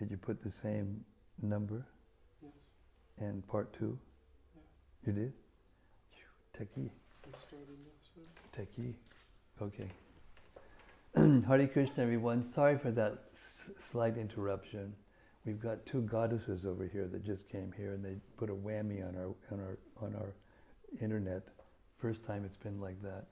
Did you put the same number? Yes. And part 2? Yeah. You did? Techie. It started yesterday. Techie. Okay. Hare Krishna, everyone. Sorry for that slight interruption. We've got 2 goddesses over here that just came here, and they put a whammy on our internet. First time it's been like that.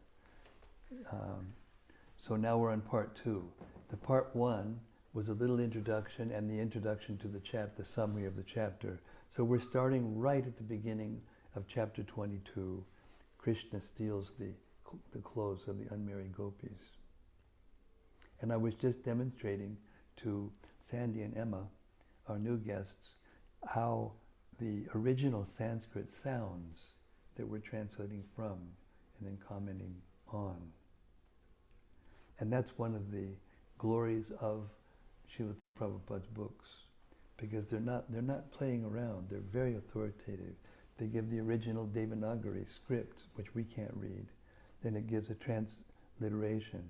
So now we're on part 2. The part 1 was a little introduction and the introduction to the summary of the chapter. So we're starting right at the beginning of chapter 22. Krishna steals the clothes of the unmarried gopis. And I was just demonstrating to Sandy and Emma, our new guests, how the original Sanskrit sounds that we're translating from and then commenting on. And that's one of the glories of Srila Prabhupada's books, because they're not playing around. They're very authoritative. They give the original Devanagari script, which we can't read. Then it gives a transliteration.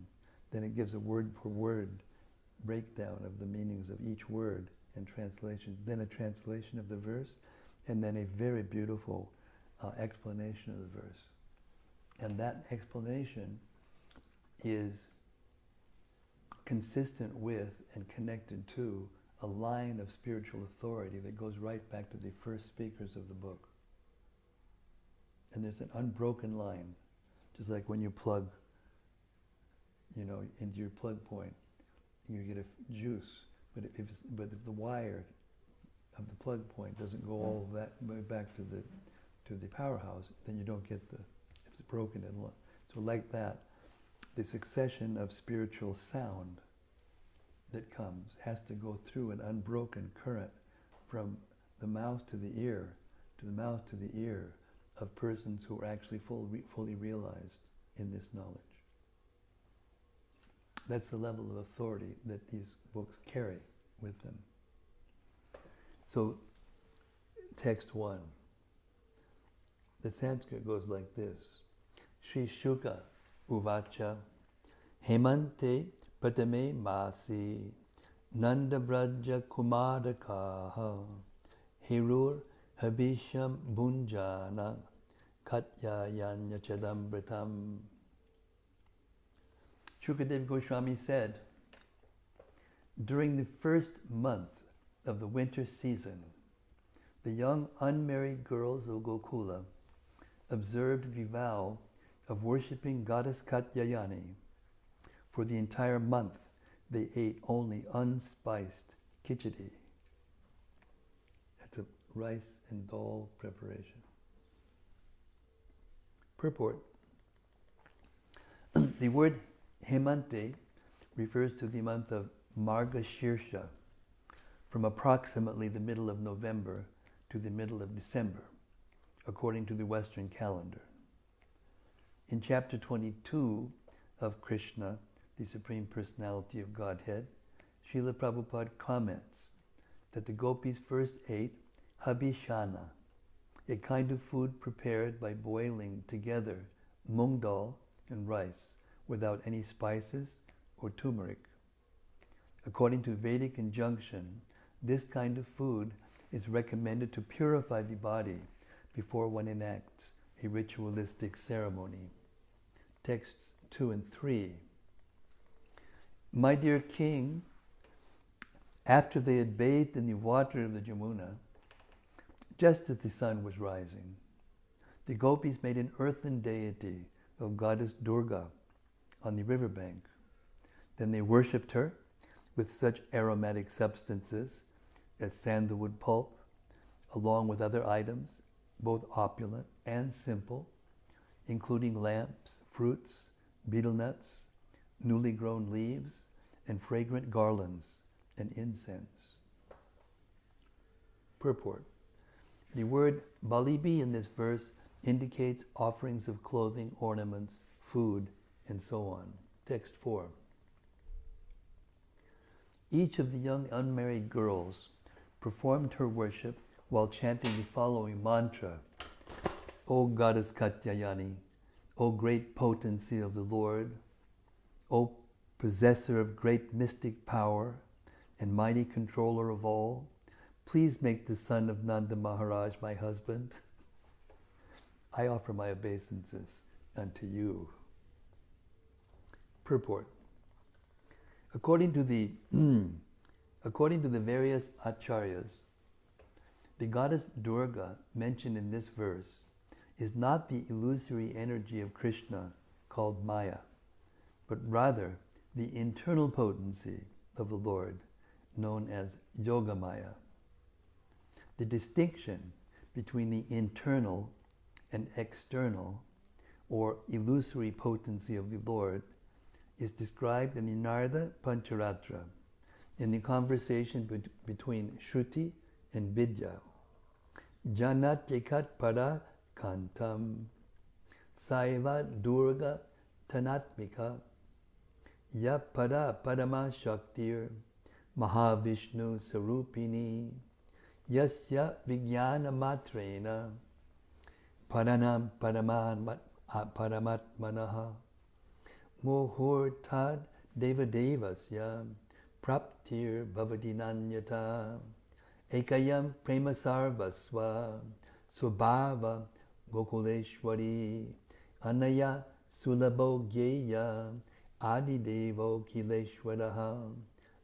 Then it gives a word-for-word breakdown of the meanings of each word and translations. Then a translation of the verse, and then a very beautiful explanation of the verse. And that explanation is consistent with and connected to a line of spiritual authority that goes right back to the first speakers of the book. And there's an unbroken line, just like when you plug, into your plug point, you get a juice. But if the wire of the plug point doesn't go all that way back to the powerhouse, then you don't get if it's broken. So like that, the succession of spiritual sound that comes has to go through an unbroken current from the mouth to the ear, to the mouth to the ear of persons who are actually fully realized in this knowledge. That's the level of authority that these books carry with them. So, text 1. The Sanskrit goes like this. Sri Shuka Uvacha Hemante Patame Masi Nanda Braja Kumarakaha Hirur Habisham Bunjana Katyayanya Chadambritam. Shukadev Goswami said, during the first month of the winter season, the young unmarried girls of Gokula observed the vow of worshipping goddess Katyayani. For the entire month, they ate only unspiced khichdi. That's a rice and dal preparation. Purport. The word Hemante refers to the month of Margashirsha, from approximately the middle of November to the middle of December, according to the Western calendar. In chapter 22 of Krishna, the Supreme Personality of Godhead, Srila Prabhupada comments that the gopis first ate habishana, a kind of food prepared by boiling together mung dal and rice without any spices or turmeric. According to Vedic injunction, this kind of food is recommended to purify the body before one enacts a ritualistic ceremony. Texts 2 and 3. My dear king, after they had bathed in the water of the Jamuna, just as the sun was rising, the gopis made an earthen deity of goddess Durga on the riverbank. Then they worshipped her with such aromatic substances as sandalwood pulp, along with other items, both opulent and simple, including lamps, fruits, betel nuts, newly grown leaves, and fragrant garlands and incense. Purport. The word balibi in this verse indicates offerings of clothing, ornaments, food, and so on. Text 4. Each of the young unmarried girls performed her worship while chanting the following mantra: O Goddess Katyayani, O great potency of the Lord, O possessor of great mystic power and mighty controller of all, please make the son of Nanda Maharaj my husband. I offer my obeisances unto you. Purport. According to the various acharyas, the goddess Durga mentioned in this verse is not the illusory energy of Krishna called Maya, but rather the internal potency of the Lord, known as Yogamaya. The distinction between the internal and external, or illusory potency of the Lord, is described in the Narada Pancharatra, in the conversation between Shruti and Vidya. Janat Jekat Para Kantam Saiva Durga Tanatmika Ya Para Parama Shaktir Mahavishnu Sarupini Yasya Vijnana Matrena Paranam Paramatmanaha Muhurtad Devadevasya Praptir Bhavadinanyata Ekayam Prema Sarvasva Subhava Gokuleshwari Anaya Sulabho Gyeya Adidevo Kileshwaraha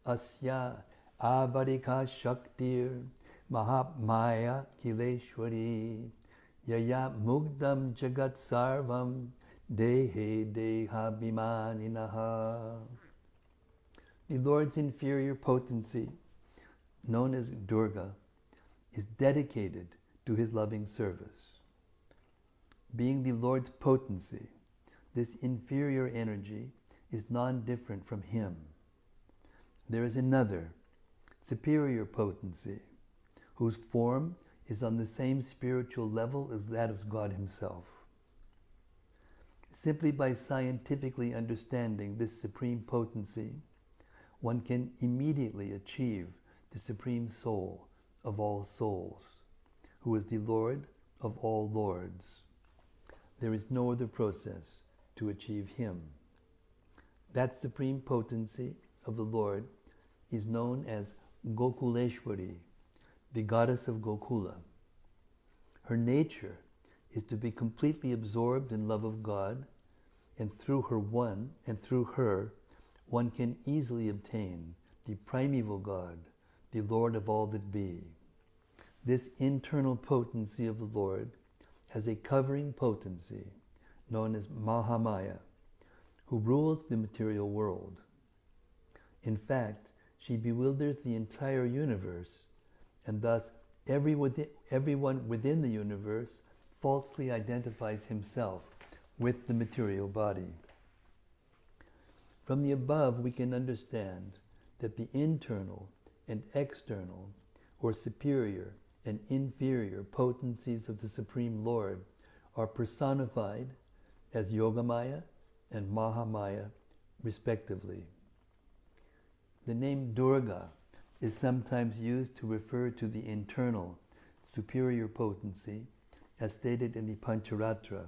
Asya Avarika Shaktir Mahamaya Kileshwari Yaya Mugdam Jagat Sarvam Dehe Deha Bhimaninaha. The Lord's inferior potency, known as Durga, is dedicated to his loving service. Being the Lord's potency, this inferior energy is non-different from him. There is another, superior potency, whose form is on the same spiritual level as that of God himself. Simply by scientifically understanding this supreme potency, one can immediately achieve the supreme soul of all souls, who is the Lord of all lords. There is no other process to achieve him. That supreme potency of the Lord is known as Gokuleshwari, the goddess of Gokula. Her nature is to be completely absorbed in love of God, and through her one can easily obtain the primeval God, the Lord of all that be. This internal potency of the Lord has a covering potency known as Mahamaya, who rules the material world. In fact, she bewilders the entire universe, and thus everyone within the universe falsely identifies himself with the material body. From the above, we can understand that the internal and external, or superior and inferior potencies of the Supreme Lord are personified as Yogamaya and Mahamaya, respectively. The name Durga is sometimes used to refer to the internal, superior potency, as stated in the Pancharatra.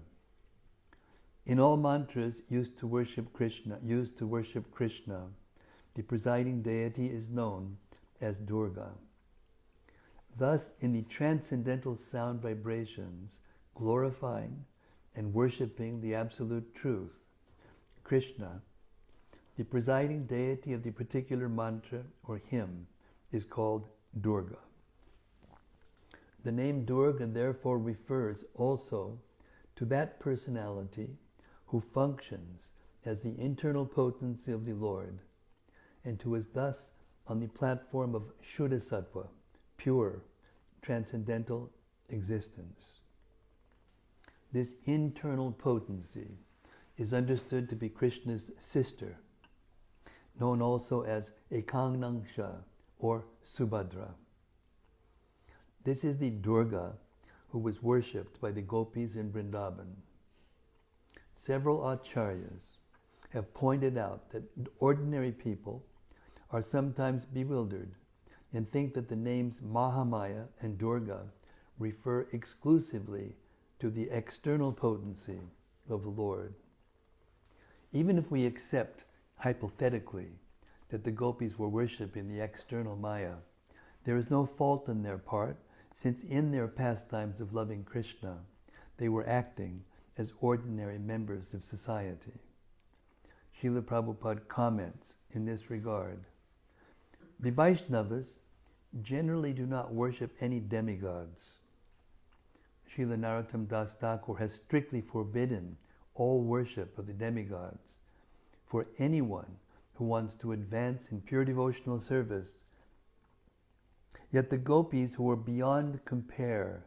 In all mantras used to worship Krishna, the presiding deity is known as Durga. Thus, in the transcendental sound vibrations, glorifying and worshipping the absolute truth, Krishna, the presiding deity of the particular mantra or hymn, is called Durga. The name Durga therefore refers also to that personality who functions as the internal potency of the Lord, and who is thus on the platform of Shuddha Sattva, pure, transcendental existence. This internal potency is understood to be Krishna's sister, known also as Ekangnangsha or Subhadra. This is the Durga who was worshipped by the Gopis in Vrindavan. Several acharyas have pointed out that ordinary people are sometimes bewildered and think that the names Mahamaya and Durga refer exclusively to the external potency of the Lord. Even if we accept, hypothetically, that the gopis were worshipping the external Maya. There is no fault on their part, since in their pastimes of loving Krishna, they were acting as ordinary members of society. Srila Prabhupada comments in this regard. The Vaishnavas generally do not worship any demigods. Srila Narottam Das Thakur has strictly forbidden all worship of the demigods. For anyone who wants to advance in pure devotional service, yet the gopis, who were beyond compare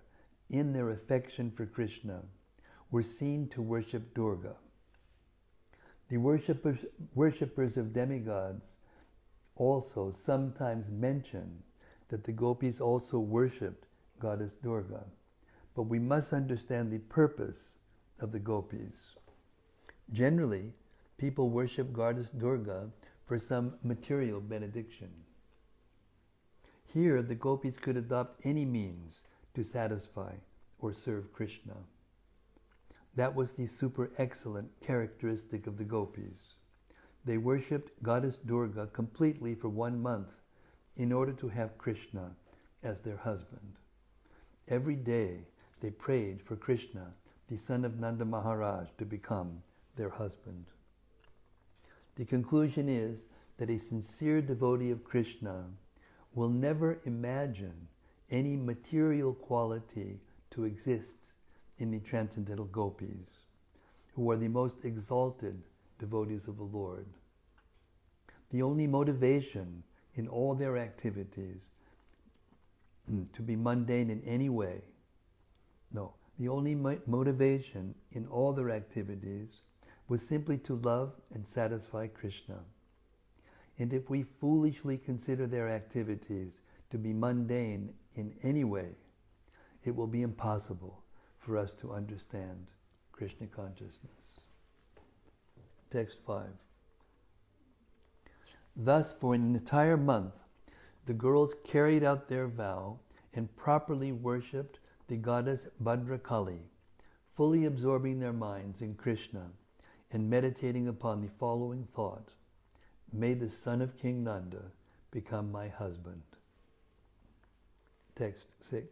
in their affection for Krishna, were seen to worship Durga. The worshippers of demigods also sometimes mention that the gopis also worshipped goddess Durga, but we must understand the purpose of the gopis. Generally, people worship goddess Durga for some material benediction. Here, the gopis could adopt any means to satisfy or serve Krishna. That was the super excellent characteristic of the gopis. They worshipped goddess Durga completely for 1 month in order to have Krishna as their husband. Every day they prayed for Krishna, the son of Nanda Maharaj, to become their husband. The conclusion is that a sincere devotee of Krishna will never imagine any material quality to exist in the transcendental gopis, who are the most exalted devotees of the Lord. The only motivation in all their activities to be mundane in any way, the only motivation in all their activities was simply to love and satisfy Krishna. And if we foolishly consider their activities to be mundane in any way, it will be impossible for us to understand Krishna consciousness. Text 5. Thus, for an entire month, the girls carried out their vow and properly worshipped the goddess Bhadrakali, fully absorbing their minds in Krishna and meditating upon the following thought: may the son of King Nanda become my husband. Text 6.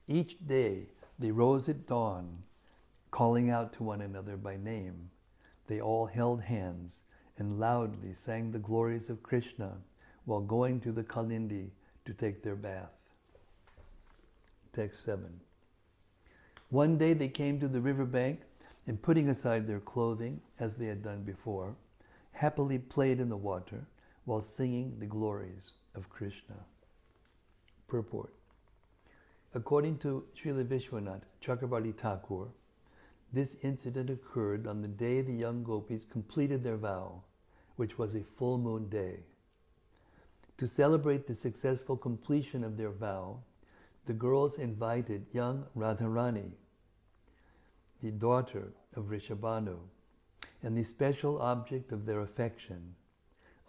Each day they rose at dawn, calling out to one another by name. They all held hands and loudly sang the glories of Krishna while going to the Kalindi to take their bath. Text 7. One day they came to the riverbank and, putting aside their clothing, as they had done before, happily played in the water while singing the glories of Krishna. Purport. According to Srila Vishwanath Chakravarti Thakur, this incident occurred on the day the young gopis completed their vow, which was a full moon day. To celebrate the successful completion of their vow, the girls invited young Radharani, the daughter of Rishabhanu, and the special object of their affection,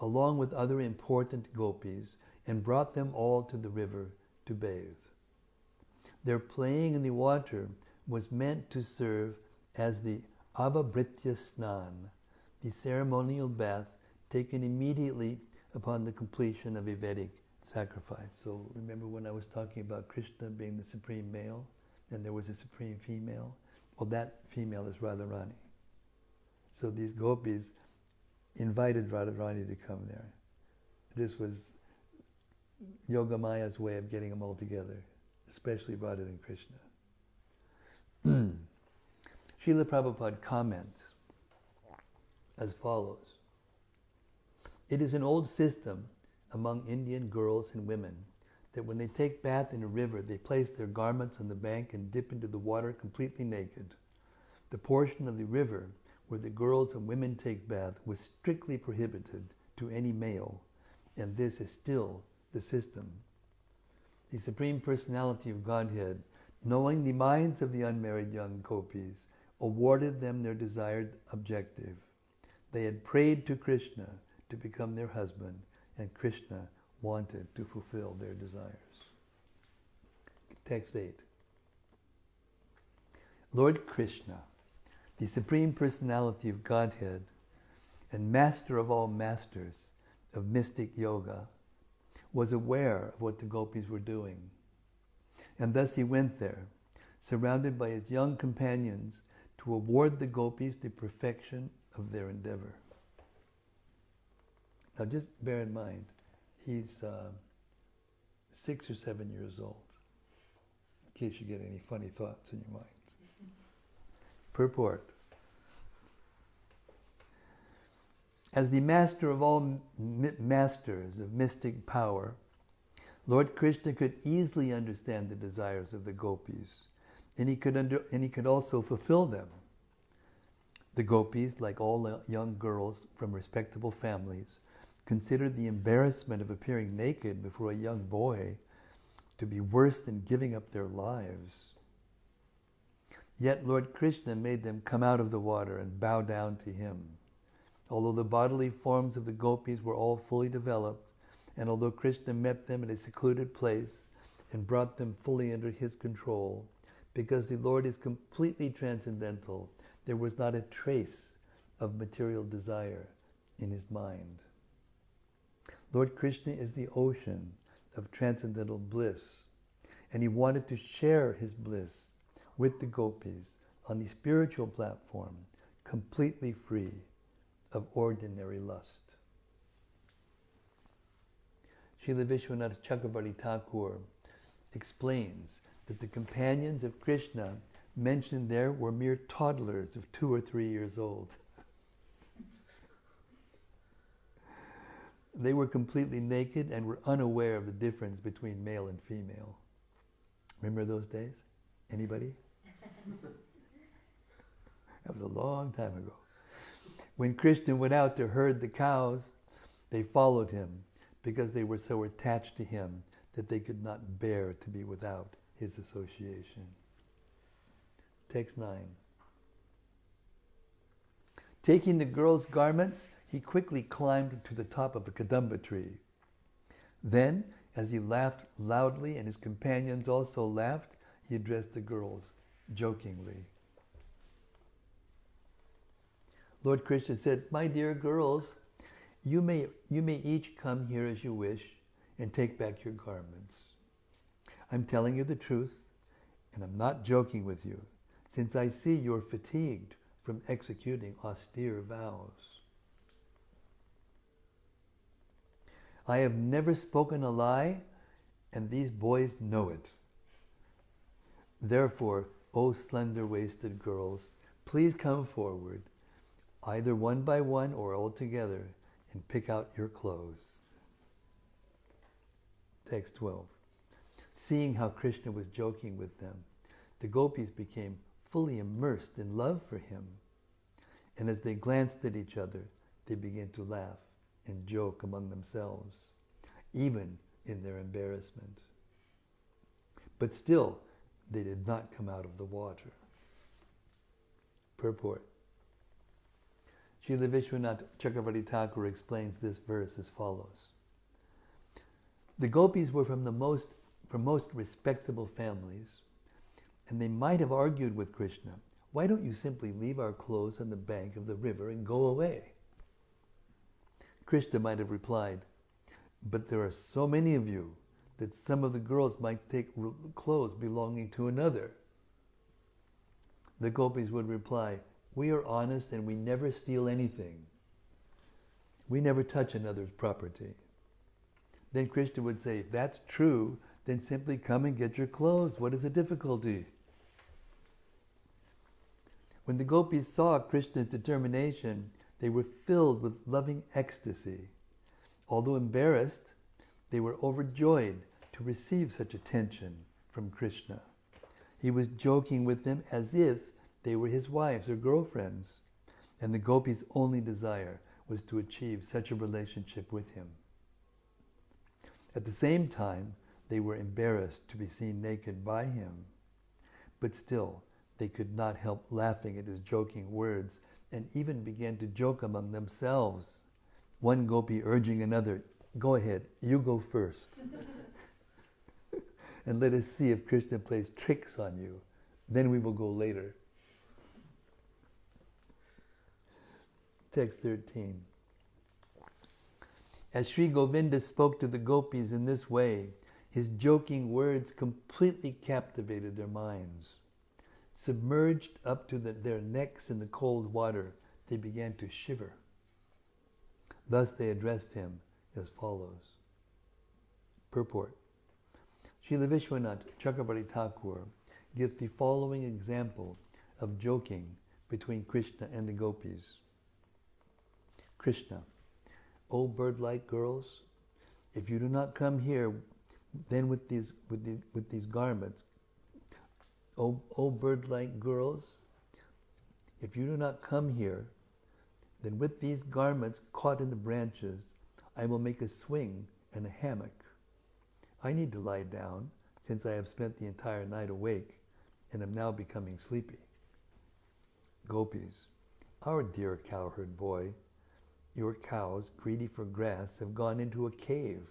along with other important gopis, and brought them all to the river to bathe. Their playing in the water was meant to serve as the avabritya snan, the ceremonial bath taken immediately upon the completion of a Vedic sacrifice. So remember when I was talking about Krishna being the supreme male, and there was a supreme female? Well, that female is Radharani. So these gopis invited Radharani to come there. This was Yogamaya's way of getting them all together, especially Radha and Krishna. Srila Prabhupada comments as follows. It is an old system among Indian girls and women that when they take bath in a river, they place their garments on the bank and dip into the water completely naked. The portion of the river where the girls and women take bath was strictly prohibited to any male, and this is still the system. The Supreme Personality of Godhead, knowing the minds of the unmarried young gopis, awarded them their desired objective. They had prayed to Krishna to become their husband, and Krishna wanted to fulfill their desires. Text 8. Lord Krishna, the Supreme Personality of Godhead, and master of all masters of mystic yoga, was aware of what the gopis were doing. And thus he went there, surrounded by his young companions, to award the gopis the perfection of their endeavor. Now just bear in mind, he's 6 or 7 years old, in case you get any funny thoughts in your mind. Purport. As the master of all masters of mystic power, Lord Krishna could easily understand the desires of the gopis, and he could also fulfill them. The gopis, like all young girls from respectable families, considered the embarrassment of appearing naked before a young boy to be worse than giving up their lives. Yet Lord Krishna made them come out of the water and bow down to him. Although the bodily forms of the gopis were all fully developed, and although Krishna met them in a secluded place and brought them fully under his control, because the Lord is completely transcendental, there was not a trace of material desire in his mind. Lord Krishna is the ocean of transcendental bliss, and he wanted to share his bliss with the gopis on the spiritual platform, completely free of ordinary lust. Srila Vishwanath Chakravarti Thakur explains that the companions of Krishna mentioned there were mere toddlers of 2 or 3 years old. They were completely naked and were unaware of the difference between male and female. Remember those days? Anybody? That was a long time ago. When Krishna went out to herd the cows, they followed him because they were so attached to him that they could not bear to be without his association. Text 9. Taking the girl's garments, he quickly climbed to the top of a kadamba tree. Then, as he laughed loudly and his companions also laughed, he addressed the girls jokingly. Lord Krishna said, "My dear girls, you may each come here as you wish and take back your garments. I'm telling you the truth, and I'm not joking with you, since I see you're fatigued from executing austere vows. I have never spoken a lie, and these boys know it. Therefore, O slender-waisted girls, please come forward, either one by one or all together, and pick out your clothes." Text 12. Seeing how Krishna was joking with them, the gopis became fully immersed in love for him. And as they glanced at each other, they began to laugh and joke among themselves, even in their embarrassment. But still, they did not come out of the water. Purport. Srila Vishwanath Chakravarti Thakur explains this verse as follows. The gopis were from most respectable families, and they might have argued with Krishna, "Why don't you simply leave our clothes on the bank of the river and go away?" Krishna might have replied, "But there are so many of you that some of the girls might take clothes belonging to another." The gopis would reply, "We are honest and we never steal anything. We never touch another's property." Then Krishna would say, "If that's true, then simply come and get your clothes. What is the difficulty?" When the gopis saw Krishna's determination, they were filled with loving ecstasy. Although embarrassed, they were overjoyed to receive such attention from Krishna. He was joking with them as if they were his wives or girlfriends, and the gopis' only desire was to achieve such a relationship with him. At the same time, they were embarrassed to be seen naked by him, but still they could not help laughing at his joking words and even began to joke among themselves. One gopi urging another, "Go ahead, you go first. And let us see if Krishna plays tricks on you. Then we will go later." Text 13. As Sri Govinda spoke to the gopis in this way, his joking words completely captivated their minds. Submerged up to their necks in the cold water, they began to shiver. Thus they addressed him as follows. Purport. Srila Vishwanath Chakravarti Thakur gives the following example of joking between Krishna and the gopis. Krishna, O bird-like girls, if you do not come here, then with these garments, O bird-like girls, if you do not come here, then with these garments caught in the branches, I will make a swing and a hammock. I need to lie down, since I have spent the entire night awake and am now becoming sleepy. Gopis, our dear cowherd boy, your cows, greedy for grass, have gone into a cave,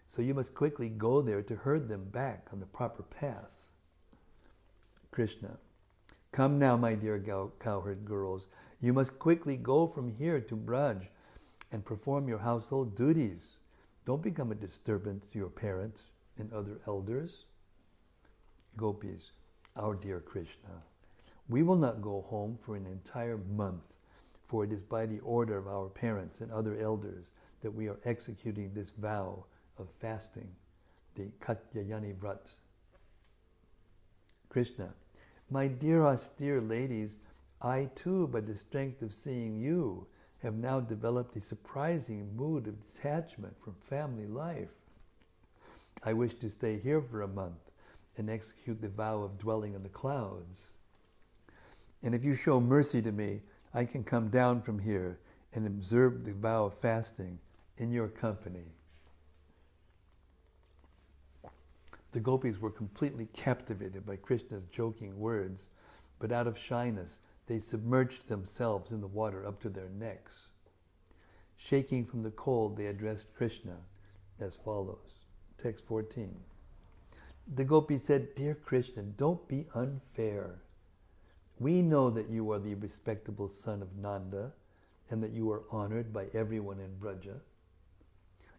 so you must quickly go there to herd them back on the proper path. Krishna, come now, my dear cowherd girls, you must quickly go from here to Braj and perform your household duties. Don't become a disturbance to your parents and other elders. Gopis, our dear Krishna, we will not go home for an entire month, for it is by the order of our parents and other elders that we are executing this vow of fasting, the Katyayani Vrat. Krishna, my dear austere ladies, I too, by the strength of seeing you, have now developed a surprising mood of detachment from family life. I wish to stay here for a month and execute the vow of dwelling in the clouds. And if you show mercy to me, I can come down from here and observe the vow of fasting in your company. The gopis were completely captivated by Krishna's joking words, but out of shyness, they submerged themselves in the water up to their necks. Shaking from the cold, they addressed Krishna as follows. Text 14. The gopis said, Dear Krishna, don't be unfair. We know that you are the respectable son of Nanda and that you are honored by everyone in Braja.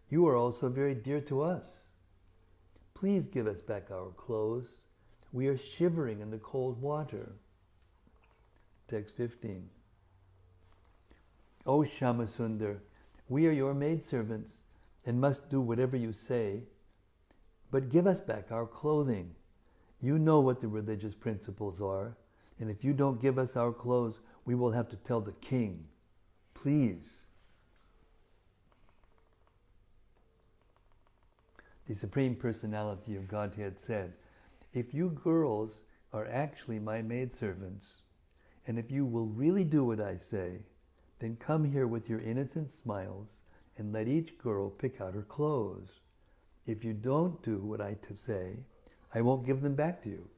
You are also very dear to us. Please give us back our clothes. We are shivering in the cold water. Text 15. O Shyamasundar, we are your maidservants and must do whatever you say, but give us back our clothing. You know what the religious principles are, and if you don't give us our clothes, we will have to tell the king. Please. The Supreme Personality of Godhead said, if you girls are actually my maidservants, and if you will really do what I say, then come here with your innocent smiles and let each girl pick out her clothes. If you don't do what I say, I won't give them back to you.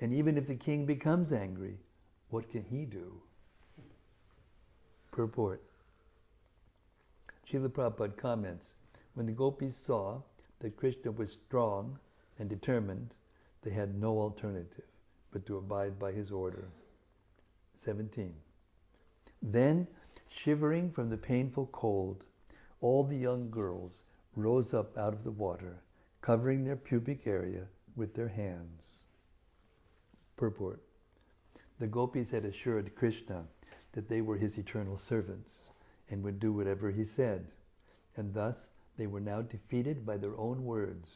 And even if the king becomes angry, what can he do? Purport. Srila Prabhupada comments, when the gopis saw that Krishna was strong and determined, they had no alternative but to abide by his order. 17. Then, shivering from the painful cold, all the young girls rose up out of the water, covering their pubic area with their hands. Purport. The gopis had assured Krishna that they were his eternal servants and would do whatever he said, and thus they were now defeated by their own words.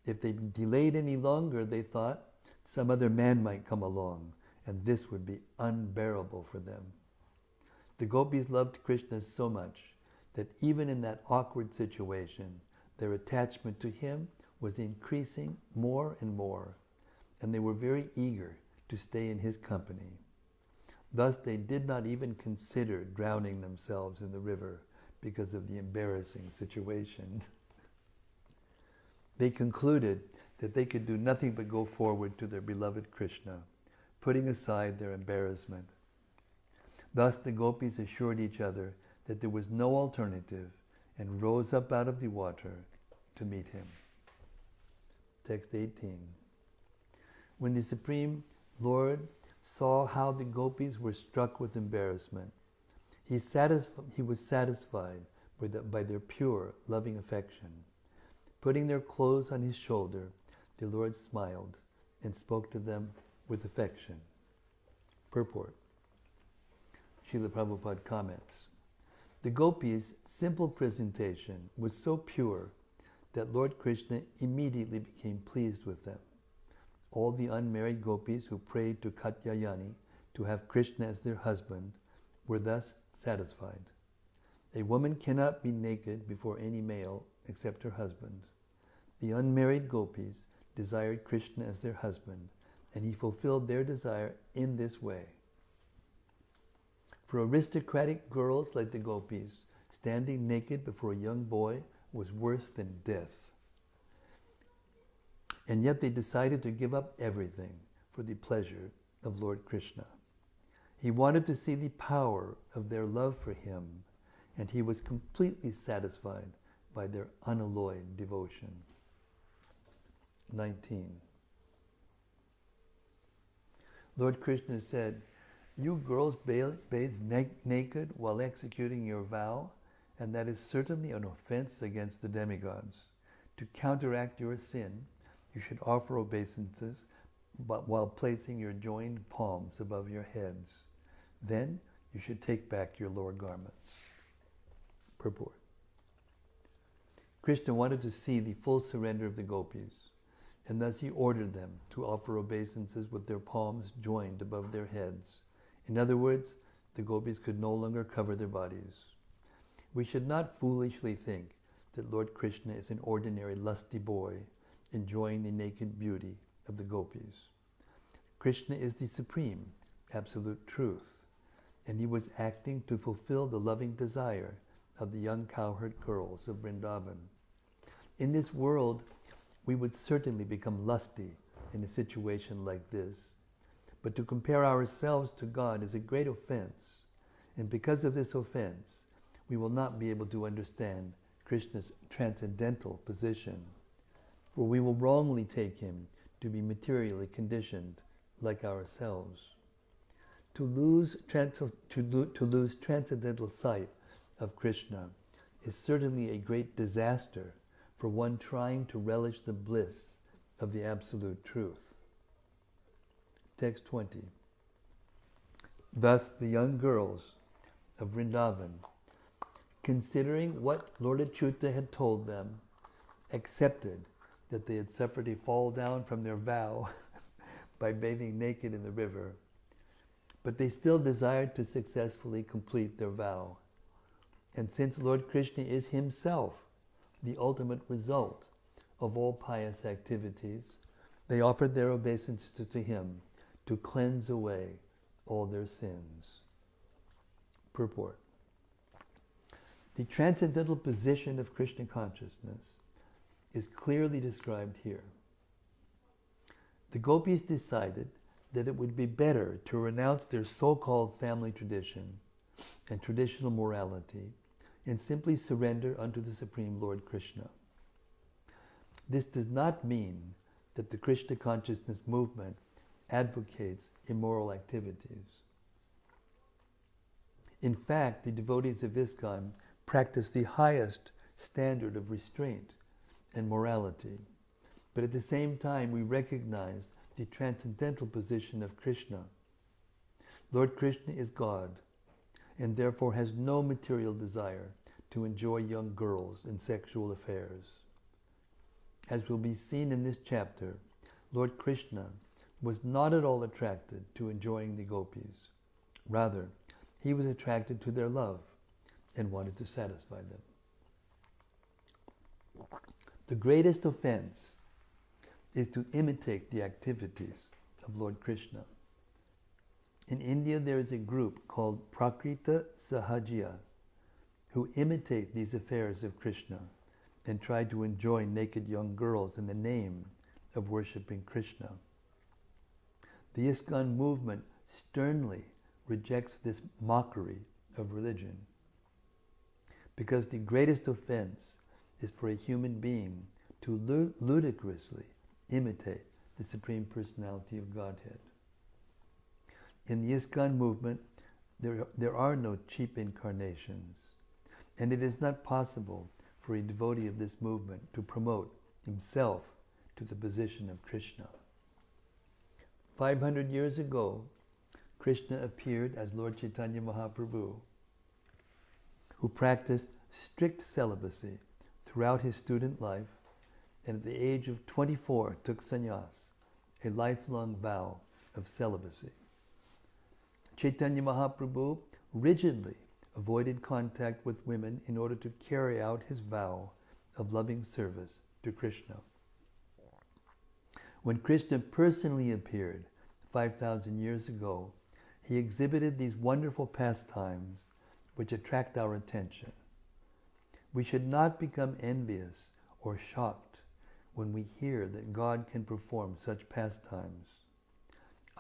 If they delayed any longer, they thought, some other man might come along, and this would be unbearable for them. The gopis loved Krishna so much that even in that awkward situation, their attachment to him was increasing more and more, and they were very eager to stay in his company. Thus they did not even consider drowning themselves in the river because of the embarrassing situation. They concluded that they could do nothing but go forward to their beloved Krishna, putting aside their embarrassment. Thus the gopis assured each other that there was no alternative and rose up out of the water to meet him. Text 18. When the Supreme Lord saw how the gopis were struck with embarrassment, He was satisfied by their pure, loving affection. Putting their clothes on his shoulder, the Lord smiled and spoke to them with affection. Purport. Srila Prabhupada comments, the Gopis' simple presentation was so pure that Lord Krishna immediately became pleased with them. All the unmarried Gopis who prayed to Katyayani to have Krishna as their husband were thus satisfied. A woman cannot be naked before any male except her husband. The unmarried Gopis desired Krishna as their husband, and he fulfilled their desire in this way. For aristocratic girls like the Gopis, standing naked before a young boy was worse than death. And yet they decided to give up everything for the pleasure of Lord Krishna. He wanted to see the power of their love for him, and he was completely satisfied by their unalloyed devotion. 19. Lord Krishna said, you girls bathe naked while executing your vow, and that is certainly an offense against the demigods. To counteract your sin, you should offer obeisances, but while placing your joined palms above your heads. Then you should take back your lower garments. Purport. Krishna wanted to see the full surrender of the Gopis, and thus he ordered them to offer obeisances with their palms joined above their heads. In other words, the Gopis could no longer cover their bodies. We should not foolishly think that Lord Krishna is an ordinary lusty boy enjoying the naked beauty of the Gopis. Krishna is the supreme, absolute truth, and he was acting to fulfill the loving desire of the young cowherd girls of Vrindavan. In this world, we would certainly become lusty in a situation like this, but to compare ourselves to God is a great offense, and because of this offense, we will not be able to understand Krishna's transcendental position, for we will wrongly take him to be materially conditioned like ourselves. To lose transcendental sight of Krishna is certainly a great disaster for one trying to relish the bliss of the absolute truth. Text 20. Thus the young girls of Vrindavan, considering what Lord Achyuta had told them, accepted that they had suffered a fall down from their vow by bathing naked in the river, but they still desired to successfully complete their vow. And since Lord Krishna is himself the ultimate result of all pious activities, they offered their obeisances to him to cleanse away all their sins. Purport. The transcendental position of Krishna consciousness is clearly described here. The Gopis decided that it would be better to renounce their so-called family tradition and traditional morality and simply surrender unto the Supreme Lord Krishna. This does not mean that the Krishna consciousness movement advocates immoral activities. In fact, the devotees of ISKCON practice the highest standard of restraint and morality. But at the same time, we recognize the transcendental position of Krishna. Lord Krishna is God, and therefore has no material desire to enjoy young girls in sexual affairs. As will be seen in this chapter, Lord Krishna was not at all attracted to enjoying the Gopis. Rather, he was attracted to their love and wanted to satisfy them. The greatest offense is to imitate the activities of Lord Krishna. In India, there is a group called Prakrita Sahajya who imitate these affairs of Krishna and try to enjoy naked young girls in the name of worshipping Krishna. The ISKCON movement sternly rejects this mockery of religion, because the greatest offense is for a human being to ludicrously imitate the Supreme Personality of Godhead. In the ISKCON movement, there are no cheap incarnations, and it is not possible for a devotee of this movement to promote himself to the position of Krishna. 500 years ago, Krishna appeared as Lord Chaitanya Mahaprabhu, who practiced strict celibacy throughout his student life, and at the age of 24 took sannyas, a lifelong vow of celibacy. Chaitanya Mahaprabhu rigidly avoided contact with women in order to carry out his vow of loving service to Krishna. When Krishna personally appeared 5,000 years ago, he exhibited these wonderful pastimes which attract our attention. We should not become envious or shocked when we hear that God can perform such pastimes.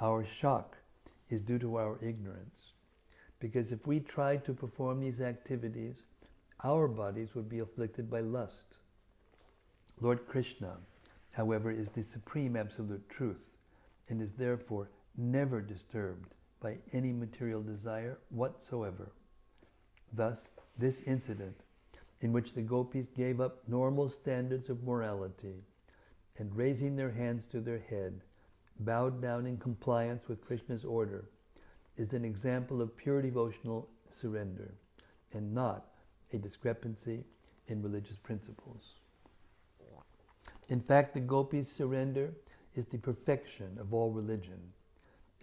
Our shock is due to our ignorance, because if we tried to perform these activities, our bodies would be afflicted by lust. Lord Krishna, however, is the supreme absolute truth and is therefore never disturbed by any material desire whatsoever. Thus, this incident, in which the gopis gave up normal standards of morality and, raising their hands to their head, bowed down in compliance with Krishna's order, is an example of pure devotional surrender and not a discrepancy in religious principles. In fact, the gopis' surrender is the perfection of all religion,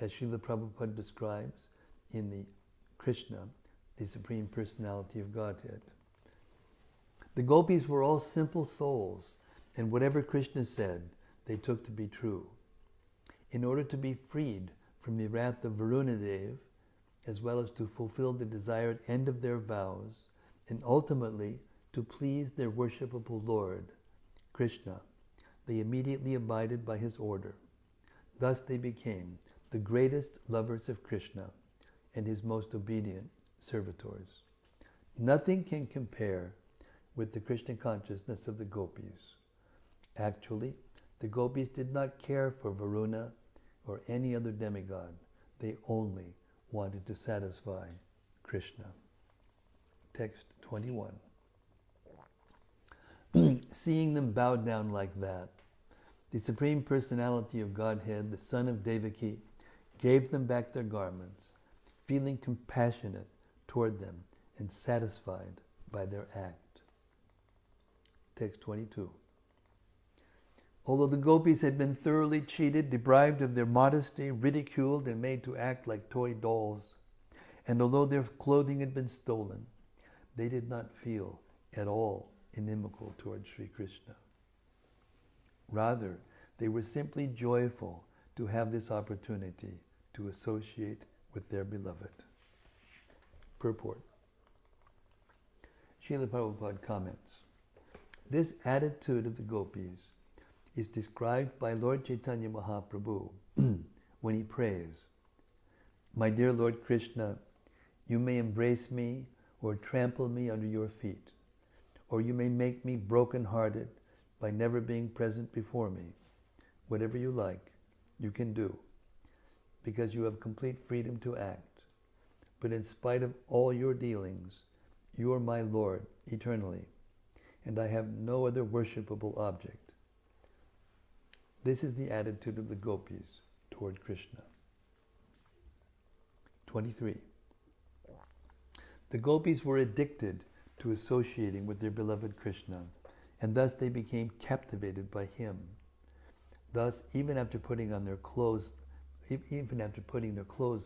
as Srila Prabhupada describes in the Krishna, the Supreme Personality of Godhead. The gopis were all simple souls, and whatever Krishna said, they took to be true. In order to be freed from the wrath of Varunadev, as well as to fulfill the desired end of their vows, and ultimately to please their worshipable Lord, Krishna, they immediately abided by his order. Thus they became the greatest lovers of Krishna and his most obedient servitors. Nothing can compare with the Krishna consciousness of the gopis. Actually, the gopis did not care for Varuna or any other demigod. They only wanted to satisfy Krishna. Text 21. Seeing them bowed down like that, the Supreme Personality of Godhead, the son of Devaki, gave them back their garments, feeling compassionate toward them and satisfied by their act. Text 22. Although the gopis had been thoroughly cheated, deprived of their modesty, ridiculed, and made to act like toy dolls, and although their clothing had been stolen, they did not feel at all inimical towards Sri Krishna. Rather, they were simply joyful to have this opportunity to associate with their beloved. Purport. Srila Prabhupada comments, this attitude of the gopis is described by Lord Chaitanya Mahaprabhu when he prays, "My dear Lord Krishna, you may embrace me or trample me under your feet, or you may make me broken-hearted by never being present before me. Whatever you like, you can do, because you have complete freedom to act. But in spite of all your dealings, you are my Lord eternally, and I have no other worshipable object." This is the attitude of the gopis toward Krishna. 23. The gopis were addicted to associating with their beloved Krishna, and thus they became captivated by him. Thus, even after putting their clothes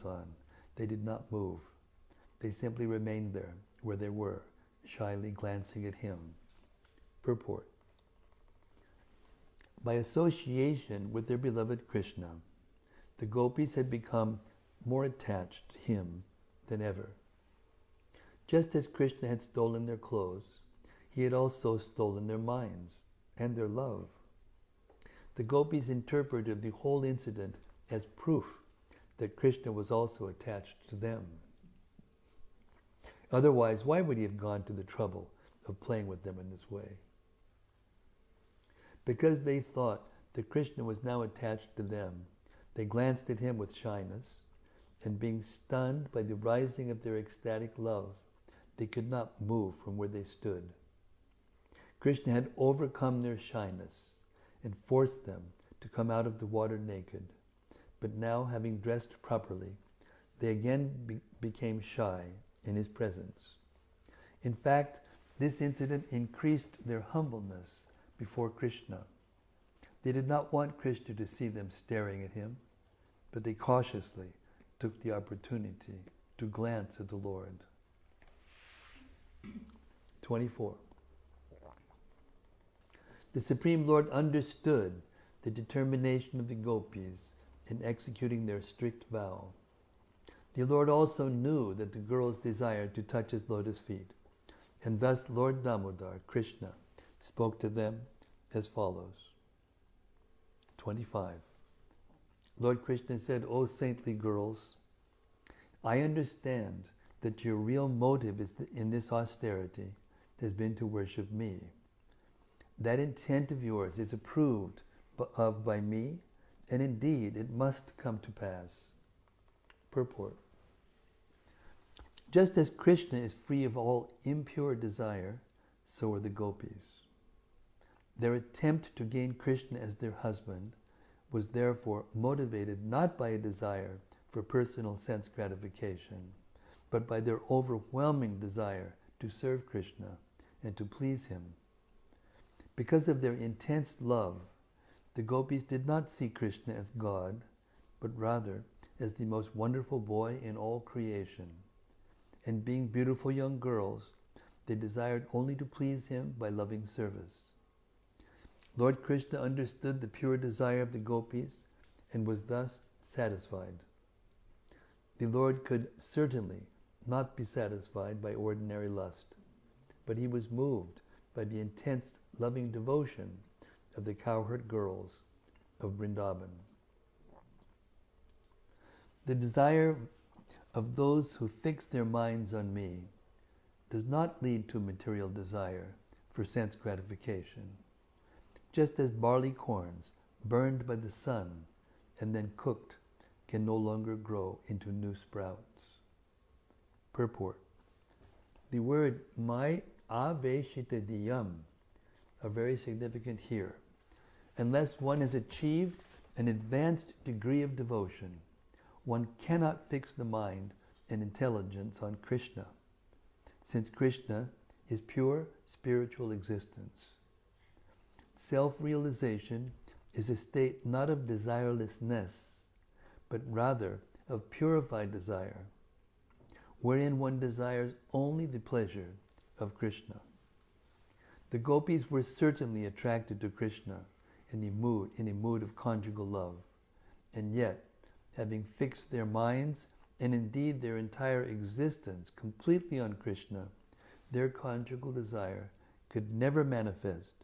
on, they did not move. They simply remained there where they were, shyly glancing at him. Purport. By association with their beloved Krishna, the gopis had become more attached to him than ever. Just as Krishna had stolen their clothes, he had also stolen their minds and their love. The gopis interpreted the whole incident as proof that Krishna was also attached to them. Otherwise, why would he have gone to the trouble of playing with them in this way? Because they thought that Krishna was now attached to them, they glanced at him with shyness, and being stunned by the rising of their ecstatic love, they could not move from where they stood. Krishna had overcome their shyness and forced them to come out of the water naked. But now, having dressed properly, they again became shy in his presence. In fact, this incident increased their humbleness before Krishna. They did not want Krishna to see them staring at him, but they cautiously took the opportunity to glance at the Lord. 24. The Supreme Lord understood the determination of the Gopis in executing their strict vow. The Lord also knew that the girls desired to touch his lotus feet, and thus Lord Damodar, Krishna, spoke to them as follows. 25. Lord Krishna said, "O saintly girls, I understand that your real motive in this austerity has been to worship me. That intent of yours is approved of by me, and indeed it must come to pass." Purport. Just as Krishna is free of all impure desire, so are the Gopis. Their attempt to gain Krishna as their husband was therefore motivated not by a desire for personal sense gratification, but by their overwhelming desire to serve Krishna and to please him. Because of their intense love, the Gopis did not see Krishna as God, but rather as the most wonderful boy in all creation. And being beautiful young girls, they desired only to please him by loving service. Lord Krishna understood the pure desire of the Gopis and was thus satisfied. The Lord could certainly not be satisfied by ordinary lust, but he was moved by the intense loving devotion of the cowherd girls of Vrindavan. The desire of those who fix their minds on me does not lead to material desire for sense gratification, just as barley corns burned by the sun and then cooked can no longer grow into new sprouts. Purport. The word mai aveshitadiyam are very significant here. Unless one has achieved an advanced degree of devotion, one cannot fix the mind and intelligence on Krishna, since Krishna is pure spiritual existence. Self-realization is a state not of desirelessness, but rather of purified desire, wherein one desires only the pleasure of Krishna. The Gopis were certainly attracted to Krishna in a mood of conjugal love, and yet, having fixed their minds and indeed their entire existence completely on Krishna, their conjugal desire could never manifest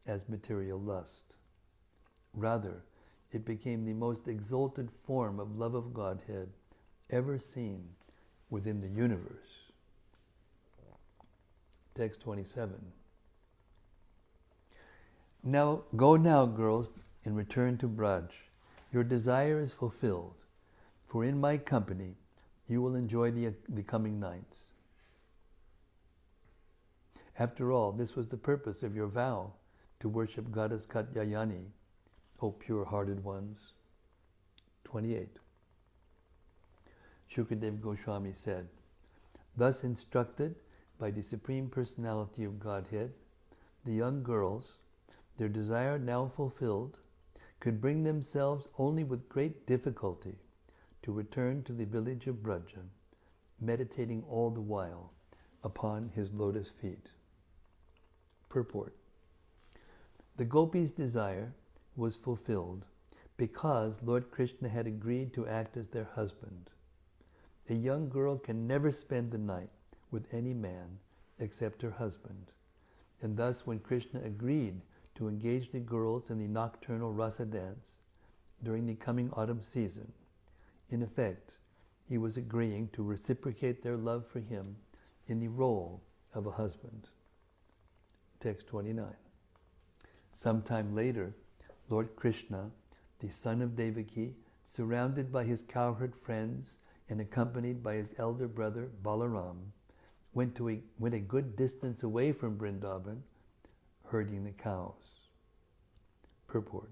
as material lust. Rather, it became the most exalted form of love of Godhead ever seen within the universe. Text 27. Go now, girls, and return to Braj. Your desire is fulfilled, for in my company you will enjoy the coming nights. After all, this was the purpose of your vow, to worship Goddess Katyayani, O pure-hearted ones. 28. Shukadev Goswami said, thus instructed by the Supreme Personality of Godhead, the young girls, their desire now fulfilled, could bring themselves only with great difficulty to return to the village of Braja, meditating all the while upon his lotus feet. Purport. The Gopis' desire was fulfilled because Lord Krishna had agreed to act as their husband. A young girl can never spend the night with any man except her husband, and thus when Krishna agreed to engage the girls in the nocturnal rasa dance during the coming autumn season, in effect, he was agreeing to reciprocate their love for him in the role of a husband. Text 29. Sometime later, Lord Krishna, the son of Devaki, surrounded by his cowherd friends, and accompanied by his elder brother Balaram, went a good distance away from Vrindavan, herding the cows. Purport.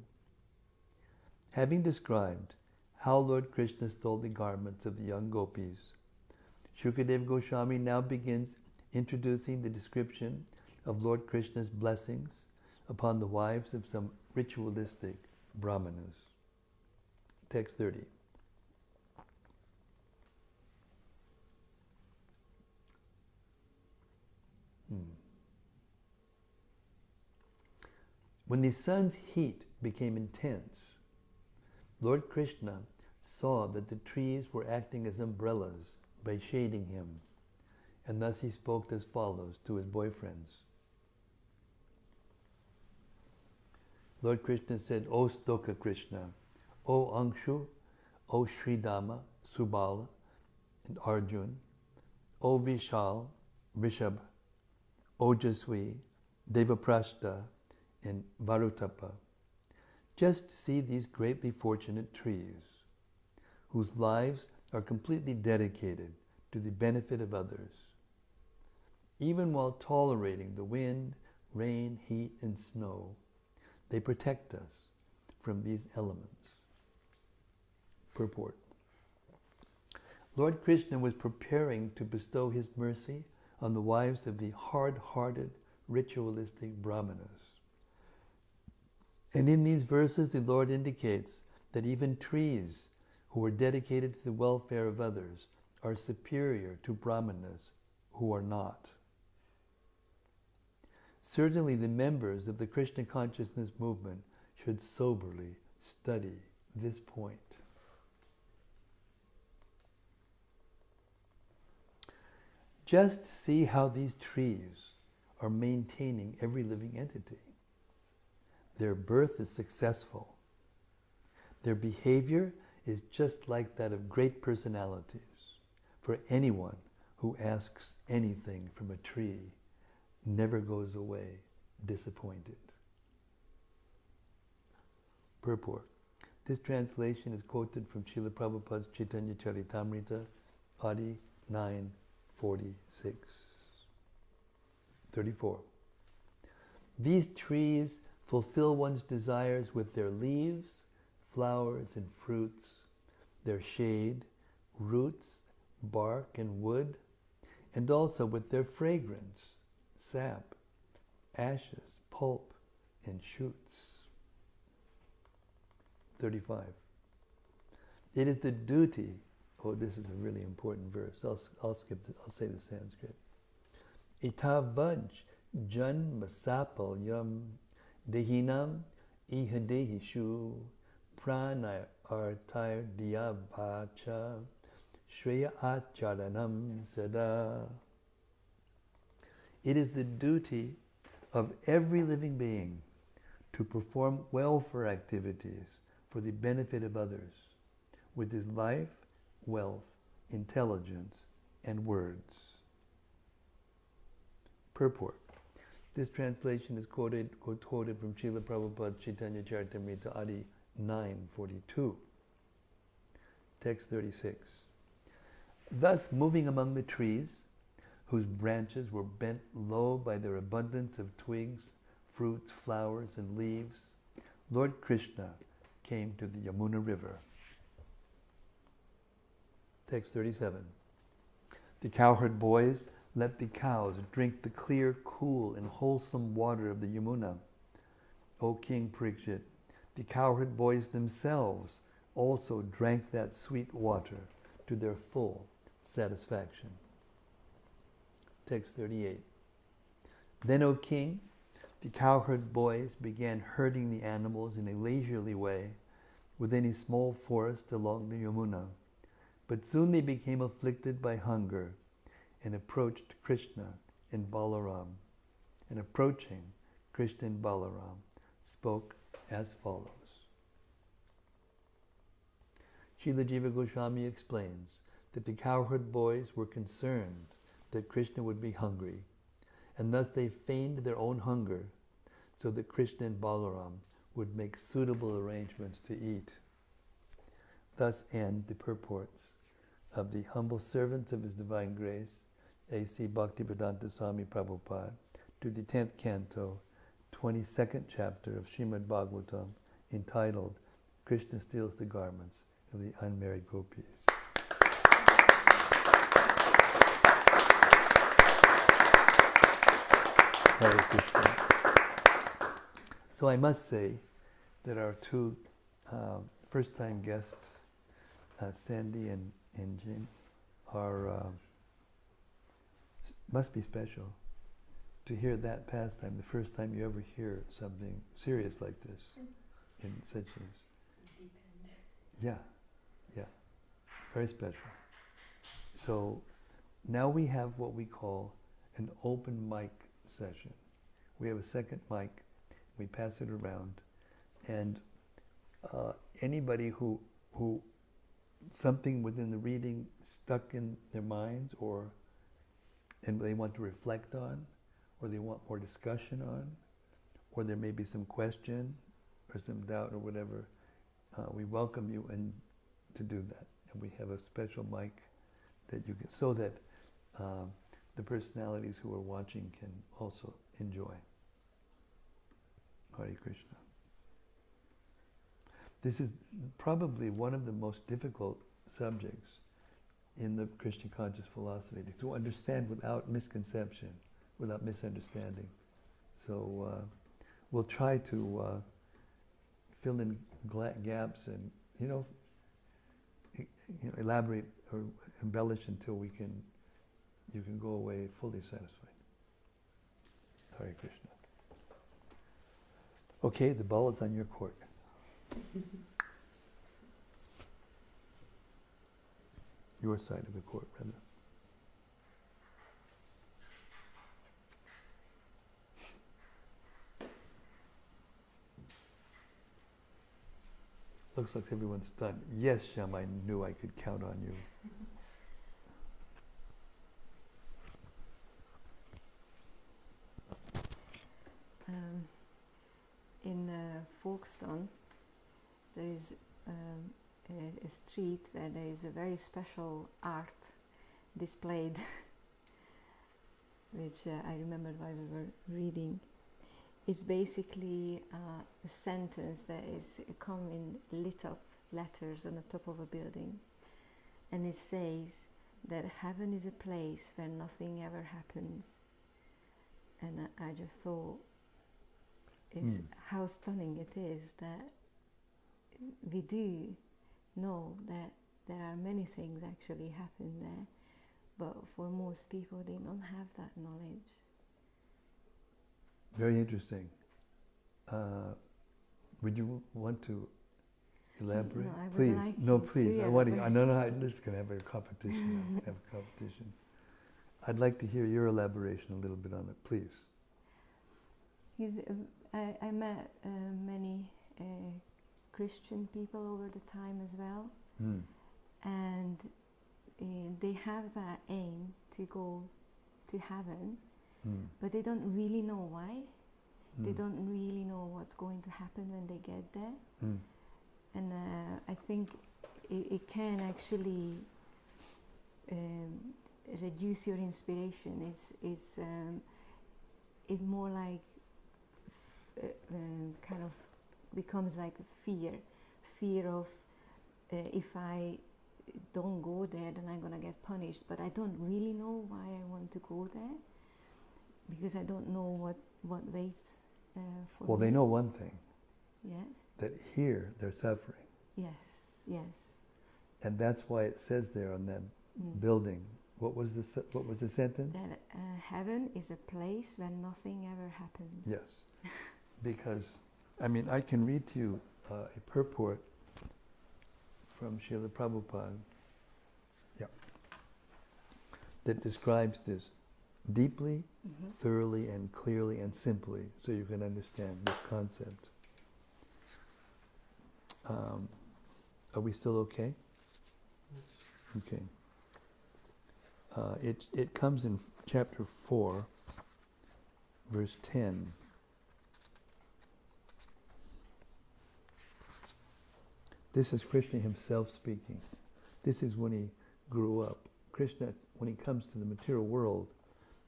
Having described how Lord Krishna stole the garments of the young gopis, Shukadeva Goswami now begins introducing the description of Lord Krishna's blessings upon the wives of some ritualistic brahmanas. Text 30. When the sun's heat became intense, Lord Krishna saw that the trees were acting as umbrellas by shading him, and thus he spoke as follows to his boyfriends. Lord Krishna said, O Stoka Krishna, O Angshu, O Sridama, Subala, and Arjun, O Vishal, Rishabh, Ojasvi, Devaprashta, and Varutapa. Just see these greatly fortunate trees, whose lives are completely dedicated to the benefit of others. Even while tolerating the wind, rain, heat, and snow, they protect us from these elements. Purport. Lord Krishna was preparing to bestow his mercy on the wives of the hard-hearted, ritualistic brahmanas. And in these verses, the Lord indicates that even trees who are dedicated to the welfare of others are superior to brahmanas who are not. Certainly the members of the Krishna consciousness movement should soberly study this point. Just see how these trees are maintaining every living entity. Their birth is successful. Their behavior is just like that of great personalities. For anyone who asks anything from a tree never goes away disappointed. Purport. This translation is quoted from Srila Prabhupada's Chaitanya Charitamrita, Adi 9:46. 34. These trees fulfill one's desires with their leaves, flowers, and fruits, their shade, roots, bark, and wood, and also with their fragrance, sap, ashes, pulp, and shoots. 35. It is the duty, this is a really important verse, I'll skip it, I'll say the Sanskrit. Itavaj jan masapal yam dehinam ihadehishu pranay artayr diyabhacha shreya acharanam sada. It is the duty of every living being to perform welfare activities for the benefit of others with his life, wealth, intelligence, and words. Purport. This translation is quoted from Srila Prabhupada's Chaitanya Charitamrita Adi 9:42. Text 36. Thus, moving among the trees, whose branches were bent low by their abundance of twigs, fruits, flowers, and leaves, Lord Krishna came to the Yamuna River. Text 37. The cowherd boys let the cows drink the clear, cool, and wholesome water of the Yamuna. O King Parikshit, the cowherd boys themselves also drank that sweet water to their full satisfaction. Text 38. Then, O King, the cowherd boys began herding the animals in a leisurely way within a small forest along the Yamuna. But soon they became afflicted by hunger and approached Krishna and Balaram. And approaching Krishna and Balaram spoke as follows. Srila Jiva Goswami explains that the cowherd boys were concerned that Krishna would be hungry, and thus they feigned their own hunger so that Krishna and Balaram would make suitable arrangements to eat. Thus end the purports of the humble servants of His Divine Grace, A.C. Bhaktivedanta Swami Prabhupada, to the 10th canto, 22nd chapter of Srimad-Bhagavatam, entitled Krishna Steals the Garments of the Unmarried Gopis. Hare Krishna. So I must say that our two first-time guests, Sandy and Jin, are must be special to hear that pastime, the first time you ever hear something serious like this in such as. Yeah, very special. So now we have what we call an open mic session. We have a second mic, we pass it around, and anybody who something within the reading stuck in their minds, and they want to reflect on, or they want more discussion on, or there may be some question or some doubt or whatever, we welcome you to do that. And we have a special mic that you can, so that the personalities who are watching can also enjoy. Hare Krishna. This is probably one of the most difficult subjects in the Krishna conscious philosophy, to understand without misconception, without misunderstanding. So we'll try to fill in gaps and elaborate or embellish until you can go away fully satisfied. Hare Krishna. Okay, the ball is on your court. Your side of the court, rather. Looks like everyone's done. Yes, Shyam, I knew I could count on you. In Folkestone, there is a street where there is a very special art displayed, which I remembered while we were reading. It's basically a sentence that is come in lit up letters on the top of a building, and it says that heaven is a place where nothing ever happens. And I just thought how stunning it is that we do know that there are many things actually happen there, but for most people they don't have that knowledge. Very interesting. Would you want to elaborate? No, I would please. like No, you please. to I want to. No. Let's gonna have a competition. now. Have a competition. I'd like to hear your elaboration a little bit on it, please. I met many Christian people over the time as well, and they have that aim to go to heaven, but they don't really know why. They don't really know what's going to happen when they get there, and I think it can actually reduce your inspiration. It's more like kind of becomes like a fear of if I don't go there, then I'm gonna get punished. But I don't really know why I want to go there, because I don't know what waits for me. Well, they know one thing. Yeah. That here they're suffering. Yes. And that's why it says there on that building. What was the sentence? That heaven is a place where nothing ever happens. Yes. Because, I can read to you a purport from Srila Prabhupada that describes this deeply, thoroughly, and clearly, and simply, so you can understand this concept. Are we still okay? Okay. It comes in chapter 4, verse 10. This is Krishna himself speaking. This is when he grew up. Krishna, when he comes to the material world,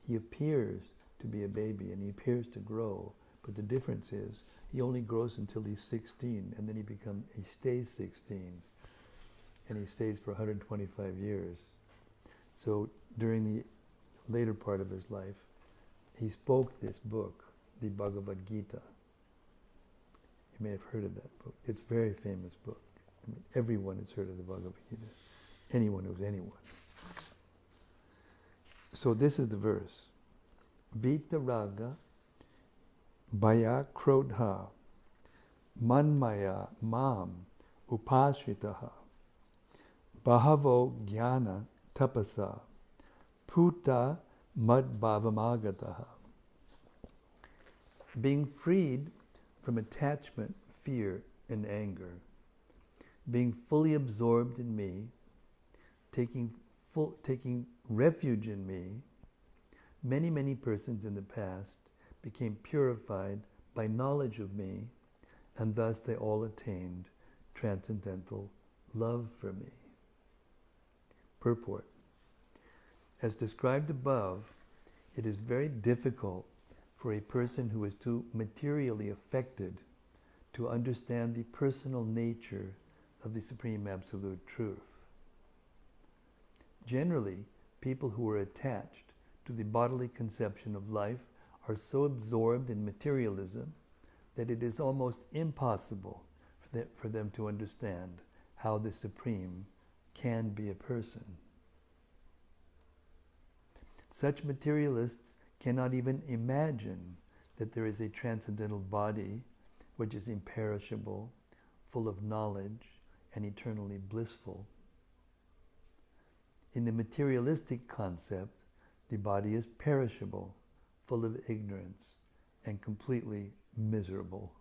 he appears to be a baby and he appears to grow. But the difference is he only grows until he's 16, and then he stays 16, and he stays for 125 years. So during the later part of his life, he spoke this book, the Bhagavad Gita. You may have heard of that book. It's a very famous book. I mean, everyone has heard of the Bhagavad Gita. Anyone who's anyone. So this is the verse. Vita raga bhaya krodha manmaya mam upashritaha bahavo jnana tapasa puta madbhavamagataha. Being freed from attachment, fear, and anger, being fully absorbed in me, taking refuge in me, many persons in the past became purified by knowledge of me, and thus they all attained transcendental love for me. Purport. As described above, it is very difficult for a person who is too materially affected to understand the personal nature of the Supreme Absolute Truth. Generally, people who are attached to the bodily conception of life are so absorbed in materialism that it is almost impossible for them to understand how the Supreme can be a person. Such materialists cannot even imagine that there is a transcendental body which is imperishable, full of knowledge, and eternally blissful. In the materialistic concept, the body is perishable, full of ignorance, and completely miserable.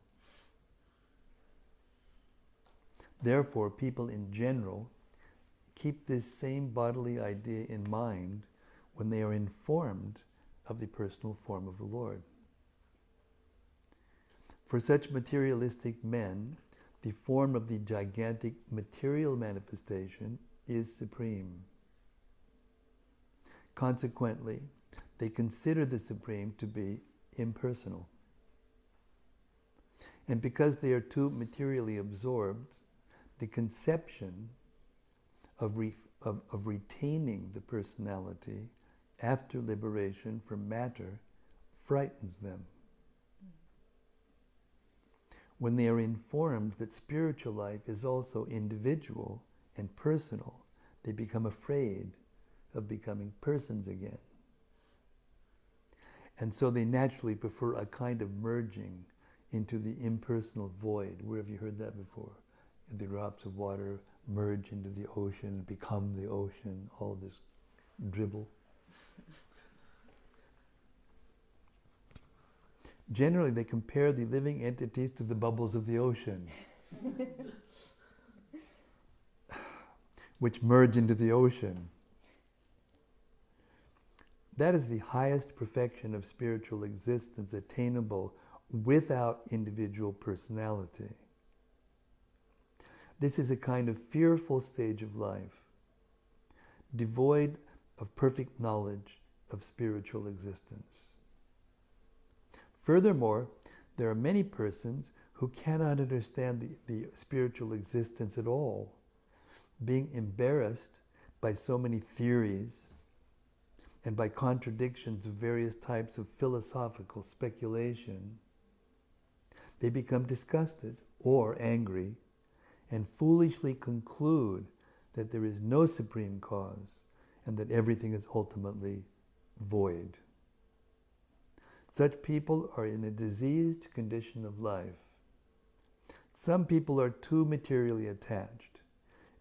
Therefore, people in general keep this same bodily idea in mind when they are informed of the personal form of the Lord. For such materialistic men, the form of the gigantic material manifestation is supreme. Consequently, they consider the Supreme to be impersonal. And because they are too materially absorbed, the conception of retaining the personality after liberation from matter frightens them. When they are informed that spiritual life is also individual and personal, they become afraid of becoming persons again. And so they naturally prefer a kind of merging into the impersonal void. Where have you heard that before? The drops of water merge into the ocean, become the ocean, all this dribble. Generally, they compare the living entities to the bubbles of the ocean, which merge into the ocean. That is the highest perfection of spiritual existence attainable without individual personality. This is a kind of fearful stage of life, devoid of perfect knowledge of spiritual existence. Furthermore, there are many persons who cannot understand the spiritual existence at all, being embarrassed by so many theories and by contradictions of various types of philosophical speculation. They become disgusted or angry and foolishly conclude that there is no supreme cause and that everything is ultimately void. Such people are in a diseased condition of life. Some people are too materially attached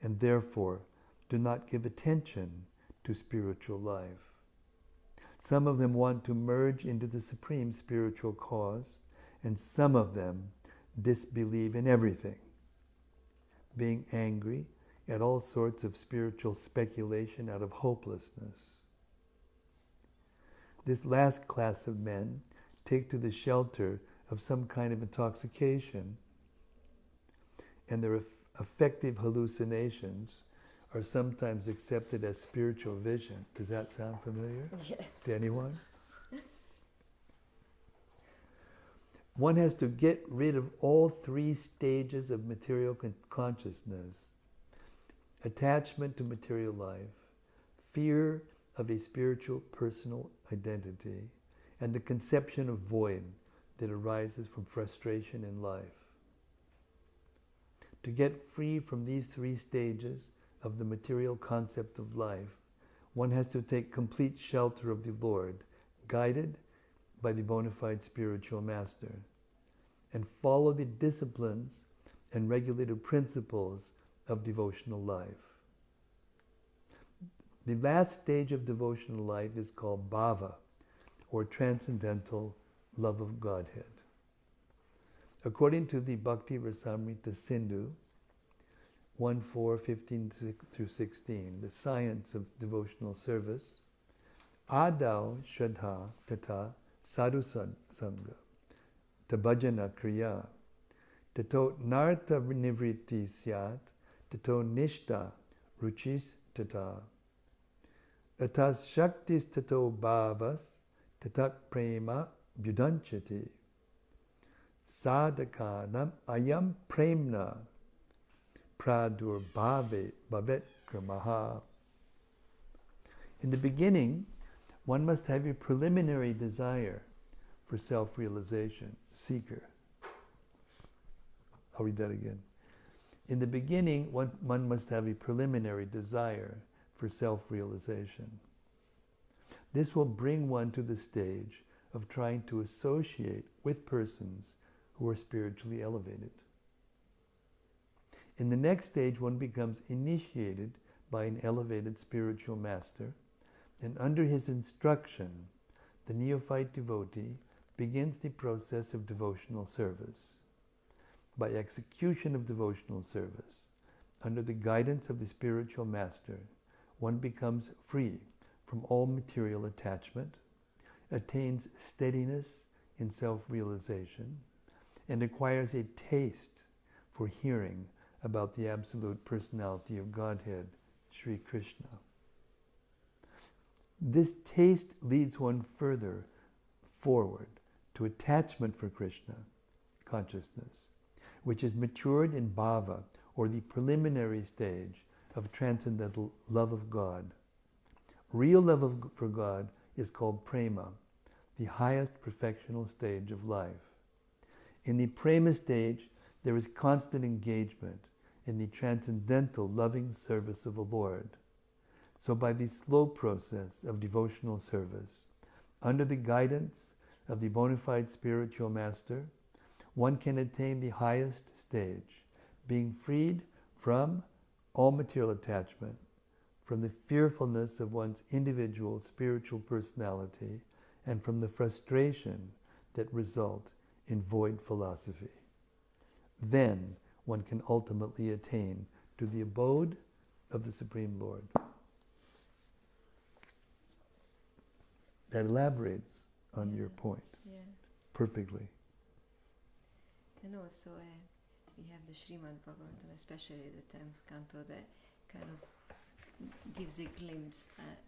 and therefore do not give attention to spiritual life. Some of them want to merge into the supreme spiritual cause, and some of them disbelieve in everything, being angry at all sorts of spiritual speculation out of hopelessness. This last class of men take to the shelter of some kind of intoxication, and their affective hallucinations are sometimes accepted as spiritual vision. Does that sound familiar to anyone? One has to get rid of all three stages of material consciousness: attachment to material life, fear of a spiritual personal identity, and the conception of void that arises from frustration in life. To get free from these three stages of the material concept of life, one has to take complete shelter of the Lord, guided by the bona fide spiritual master, and follow the disciplines and regulative principles of devotional life. The last stage of devotional life is called bhava, or transcendental love of Godhead. According to the Bhakti Rasamrita Sindhu, 1:4-15-16, the science of devotional service, Adau Shraddha Tata Sadhu Sangha, Tabhajana Kriya, Tato Nartha Nivriti Syat, Tato Nishta Ruchis Tata, Atas Shaktis Tato Bhavas, Tatak Prema Bhudanchati, Sadhakanam Ayam Premna, Pradur Bhave Bhavet Kramaha. In the beginning, one must have a preliminary desire for self-realization, seeker. I'll read that again. In the beginning, one must have a preliminary desire for self-realization. This will bring one to the stage of trying to associate with persons who are spiritually elevated. In the next stage, one becomes initiated by an elevated spiritual master, and under his instruction, the neophyte devotee begins the process of devotional service. By execution of devotional service, under the guidance of the spiritual master, one becomes free from all material attachment, attains steadiness in self-realization, and acquires a taste for hearing about the absolute personality of Godhead, Sri Krishna. This taste leads one further forward to attachment for Krishna, consciousness, which is matured in bhava, or the preliminary stage of transcendental love of God. Real love for God is called prema, the highest perfectional stage of life. In the prema stage, there is constant engagement in the transcendental loving service of the Lord. So by the slow process of devotional service, under the guidance of the bona fide spiritual master, one can attain the highest stage, being freed from all material attachment, from the fearfulness of one's individual spiritual personality, and from the frustration that result in void philosophy. Then one can ultimately attain to the abode of the Supreme Lord. That elaborates on your point perfectly. And also we have the Srimad-Bhagavatam, especially the 10th canto, that kind of gives a glimpse at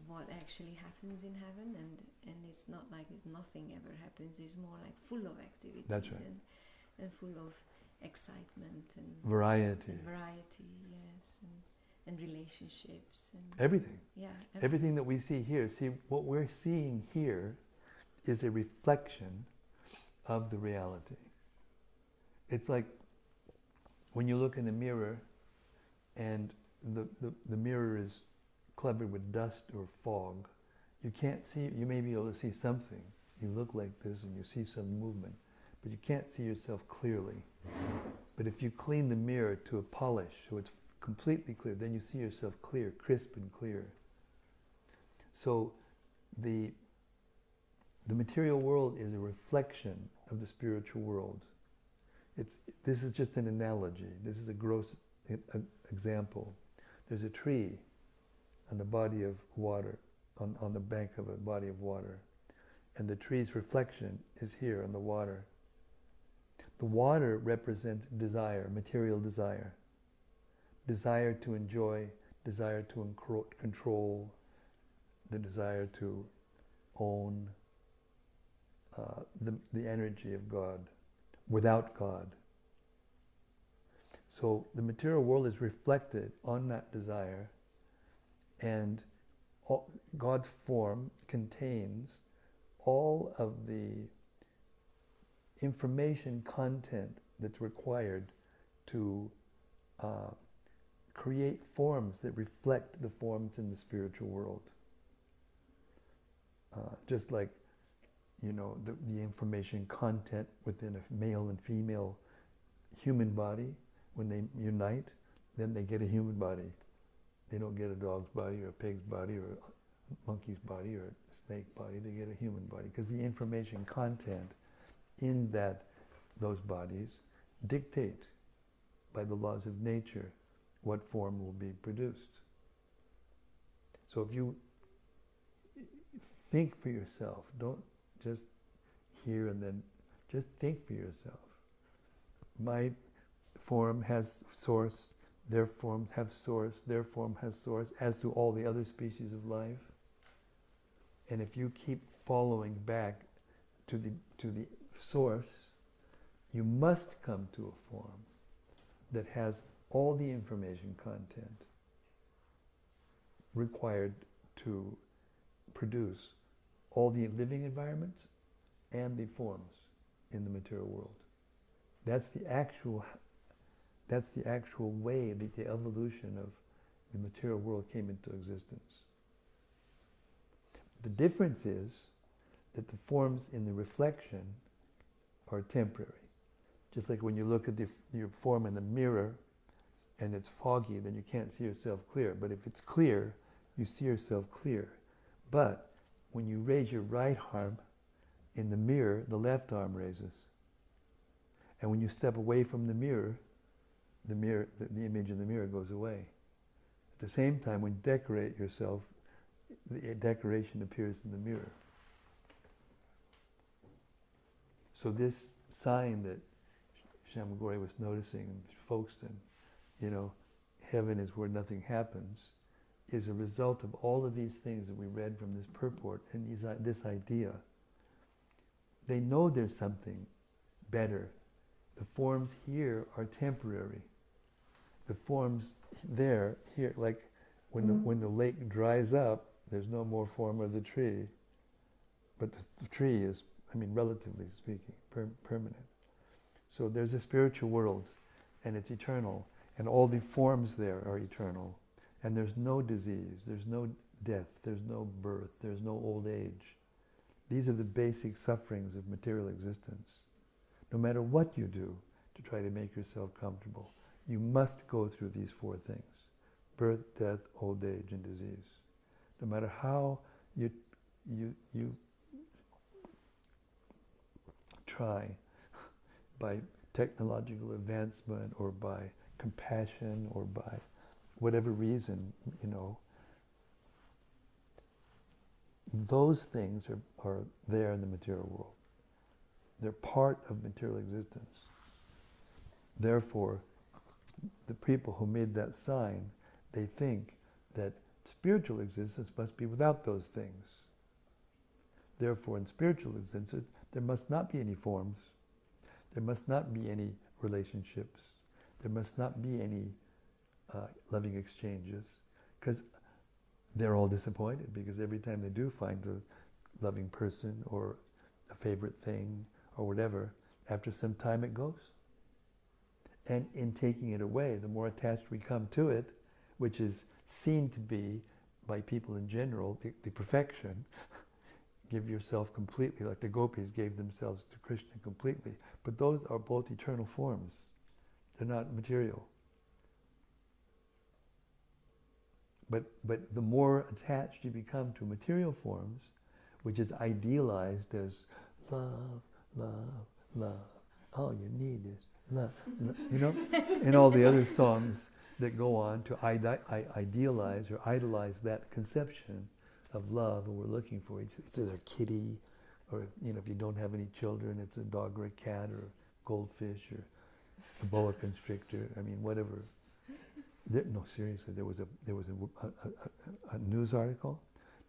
what actually happens in heaven, and it's not like nothing ever happens, it's more like full of activities. That's right. And full of excitement and variety, yes, and relationships and everything. Yeah, everything that we see here. See, what we're seeing here is a reflection of the reality. It's like when you look in the mirror and the mirror is covered with dust or fog. You can't see, you may be able to see something. You look like this and you see some movement, but you can't see yourself clearly. But if you clean the mirror to a polish so it's completely clear, then you see yourself clear, crisp and clear. So the material world is a reflection of the spiritual world. This is just an analogy. This is a gross example. There's a tree on the body of water, on the bank of a body of water, and the tree's reflection is here on the water. The water represents desire, material desire. desire to enjoy, desire to control, the desire to own the energy of God without God. So the material world is reflected on that desire, and God's form contains all of the information content that's required to create forms that reflect the forms in the spiritual world. Just like, the information content within a male and female human body, when they unite, then they get a human body. They don't get a dog's body or a pig's body or a monkey's body or a snake body. They get a human body because the information content in those bodies dictate by the laws of nature what form will be produced. So if you think for yourself, don't just hear and then just think for yourself. My form has source, their forms have source, their form has source, as do all the other species of life. And if you keep following back to the source, you must come to a form that has all the information content required to produce all the living environments and the forms in the material world. That's the actual way that the evolution of the material world came into existence. The difference is that the forms in the reflection are temporary. Just like when you look at your form in the mirror and it's foggy, then you can't see yourself clear. But if it's clear, you see yourself clear. But when you raise your right arm in the mirror, the left arm raises. And when you step away from the mirror, the image in the mirror goes away. At the same time, when you decorate yourself, the decoration appears in the mirror. So this sign that Shamagori was noticing in Folkestone, heaven is where nothing happens, is a result of all of these things that we read from this purport and this idea. They know there's something better. The forms here are temporary. The forms here, like when the lake dries up, there's no more form of the tree. But the tree is, relatively speaking, permanent. So there's a spiritual world, and it's eternal, and all the forms there are eternal. And there's no disease, there's no death, there's no birth, there's no old age. These are the basic sufferings of material existence. No matter what you do to try to make yourself comfortable, you must go through these four things: birth, death, old age, and disease. No matter how you try, by technological advancement or by compassion or by whatever reason, those things are there in the material world. They're part of material existence. Therefore, the people who made that sign, they think that spiritual existence must be without those things. Therefore, in spiritual existence, there must not be any forms. There must not be any relationships. There must not be any loving exchanges, because they're all disappointed, because every time they do find a loving person or a favorite thing or whatever, after some time it goes. And in taking it away, the more attached we come to it, which is seen to be, by people in general, the perfection. Give yourself completely, like the Gopis gave themselves to Krishna completely. But those are both eternal forms. They're not material. But the more attached you become to material forms, which is idealized as love, love, love, all you need is love, love, and all the other songs that go on to idealize or idolize that conception of love, and we're looking for it's either a kitty, or if you don't have any children, it's a dog or a cat or a goldfish or a boa constrictor. Whatever. No, seriously, there was a news article.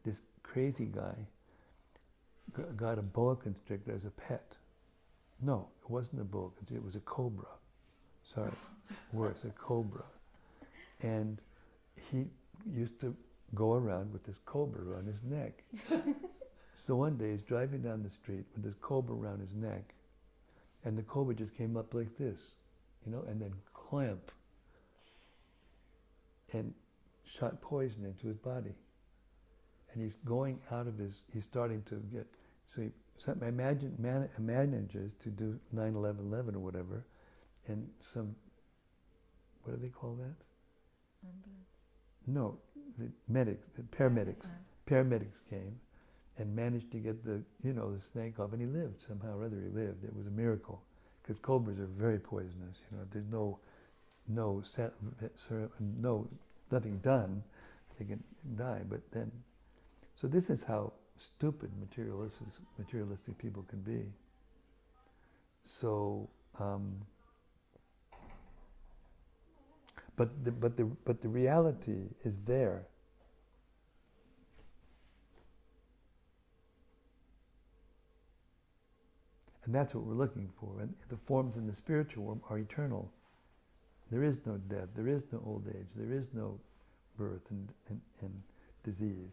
This crazy guy got a boa constrictor as a pet. No, it wasn't a boa constrictor, it was a cobra. Sorry, worse, a cobra. And he used to go around with this cobra around his neck. So one day he's driving down the street with this cobra around his neck, and the cobra just came up like this, and then clamp, and shot poison into his body. And he's going out of he's starting to get, so he manages to do 9/11 or whatever, and what do they call that? Ambulance. No, the paramedics came and managed to get the snake off, and he lived, somehow or other he lived. It was a miracle, because cobras are very poisonous, there's nothing done, they can die, but then, so this is how stupid materialistic people can be. So, but the reality is there. And that's what we're looking for. And the forms in the spiritual realm are eternal. There is no death, there is no old age, there is no birth and disease.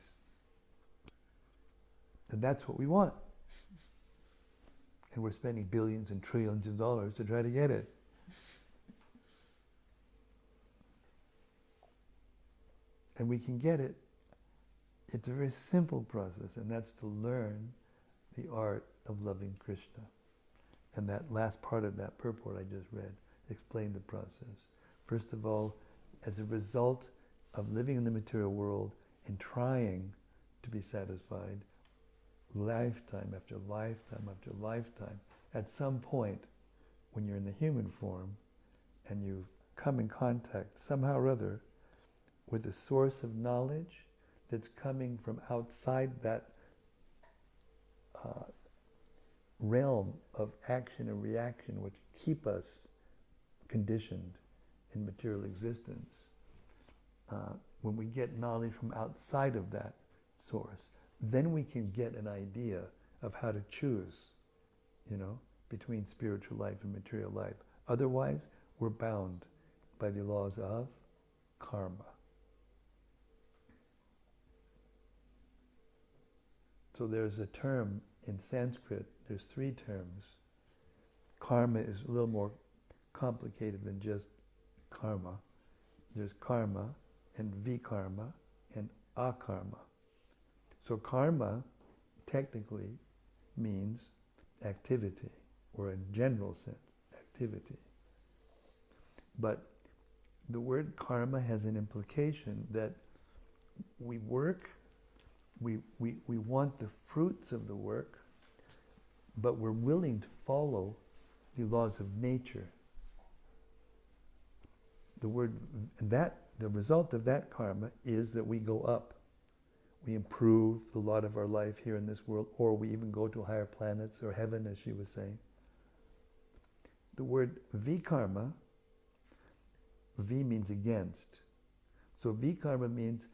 And that's what we want. And we're spending billions and trillions of dollars to try to get it. And we can get it. It's a very simple process, and that's to learn the art of loving Krishna. And that last part of that purport I just read explained the process. First of all, as a result of living in the material world and trying to be satisfied, lifetime after lifetime after lifetime, at some point when you're in the human form and you come in contact somehow or other with a source of knowledge that's coming from outside that realm of action and reaction which keep us conditioned in material existence. When we get knowledge from outside of that source, then we can get an idea of how to choose, between spiritual life and material life. Otherwise, we're bound by the laws of karma. So there's a term in Sanskrit, there's 3 terms. Karma is a little more complicated than just karma. There's karma and vikarma and akarma. So karma technically means activity, or in general sense, activity. But the word karma has an implication that we work, we want the fruits of the work, but we're willing to follow the laws of nature. The result of that karma is that we go up. We improve the lot of our life here in this world, or we even go to higher planets or heaven, as she was saying. The word vikarma, V means against. So vikarma means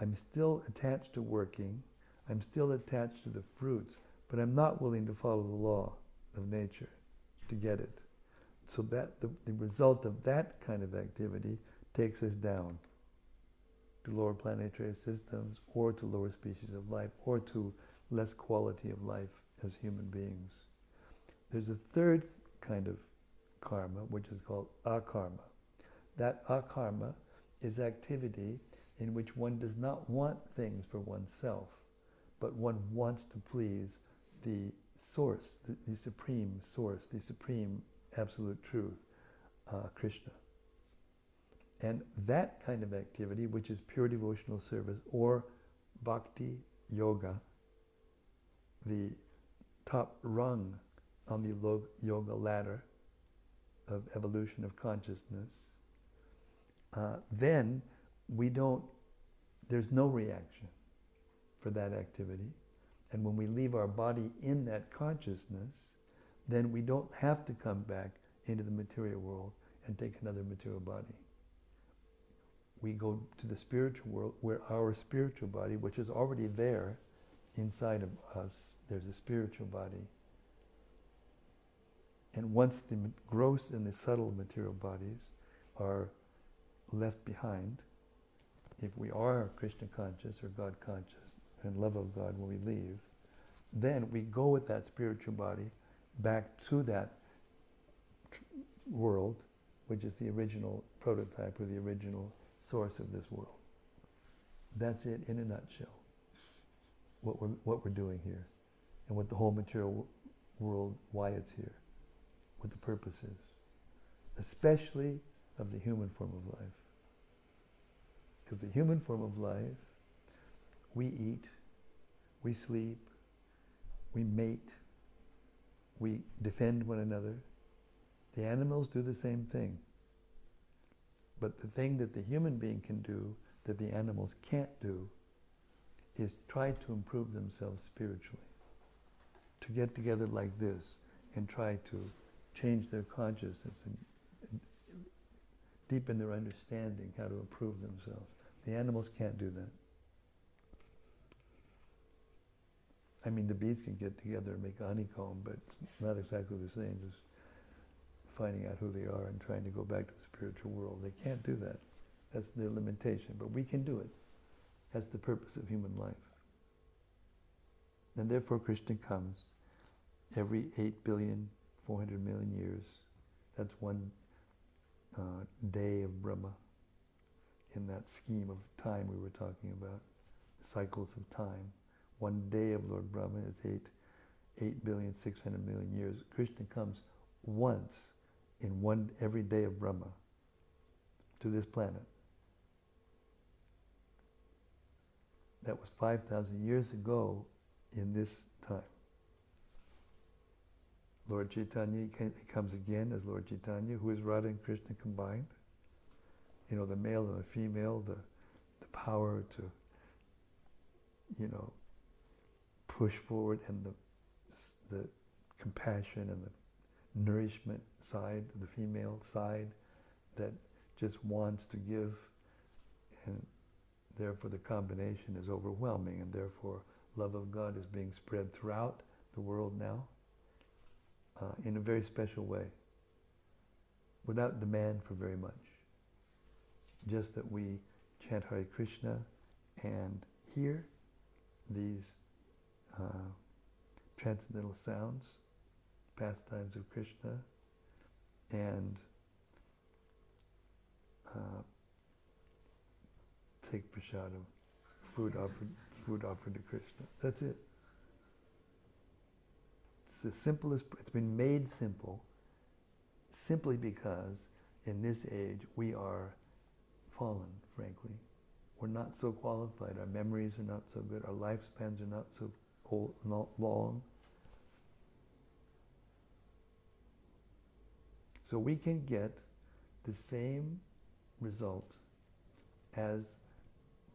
I'm still attached to working, I'm still attached to the fruits, but I'm not willing to follow the law of nature to get it. So that the result of that kind of activity takes us down to lower planetary systems, or to lower species of life, or to less quality of life as human beings. There's a third kind of karma, which is called akarma. That akarma is activity in which one does not want things for oneself, but one wants to please the source, the supreme source, the supreme absolute truth, Krishna. And that kind of activity, which is pure devotional service, or bhakti yoga, the top rung on the yoga ladder of evolution of consciousness, then there's no reaction for that activity. And when we leave our body in that consciousness, then we don't have to come back into the material world and take another material body. we go to the spiritual world where our spiritual body, which is already there inside of us, there's a spiritual body. And once the gross and the subtle material bodies are left behind, if we are Krishna conscious or God conscious and love of God when we leave, then we go with that spiritual body back to that world, which is the original prototype or the original source of this world. That's it in a nutshell. What we're doing here, and what the whole material world, why it's here, what the purpose is, especially of the human form of life. Because the human form of life, we eat, we sleep, we mate, we defend one another. The animals do the same thing. But the thing that the human being can do that the animals can't do is try to improve themselves spiritually. To get together like this and try to change their consciousness and deepen their understanding how to improve themselves. The animals can't do that. I mean, the bees can get together and make a honeycomb, but it's not exactly the same as finding out who they are and trying to go back to the spiritual world. They can't do that. That's their limitation, but we can do it. That's the purpose of human life. And therefore Krishna comes every 8,400,000,000 years. That's one day of Brahma in that scheme of time we were talking about, cycles of time. One day of Lord Brahma is 8,600,000,000 years. Krishna comes once in every day of Brahma to this planet. That was 5,000 years ago in this time. Lord Chaitanya comes again as Lord Chaitanya, who is Radha and Krishna combined. You know, the male and the female, the power to, push forward, and the compassion and the nourishment side, the female side that just wants to give, and therefore the combination is overwhelming, and therefore love of God is being spread throughout the world now in a very special way, without demand for very much. Just that we chant Hare Krishna and hear these transcendental sounds, pastimes of Krishna, and take prasadam, food offered to Krishna. That's it. It's the simplest. It's been made simple, simply because in this age we are fallen. Frankly, we're not so qualified. Our memories are not so good. Our lifespans are not so long. So we can get the same result as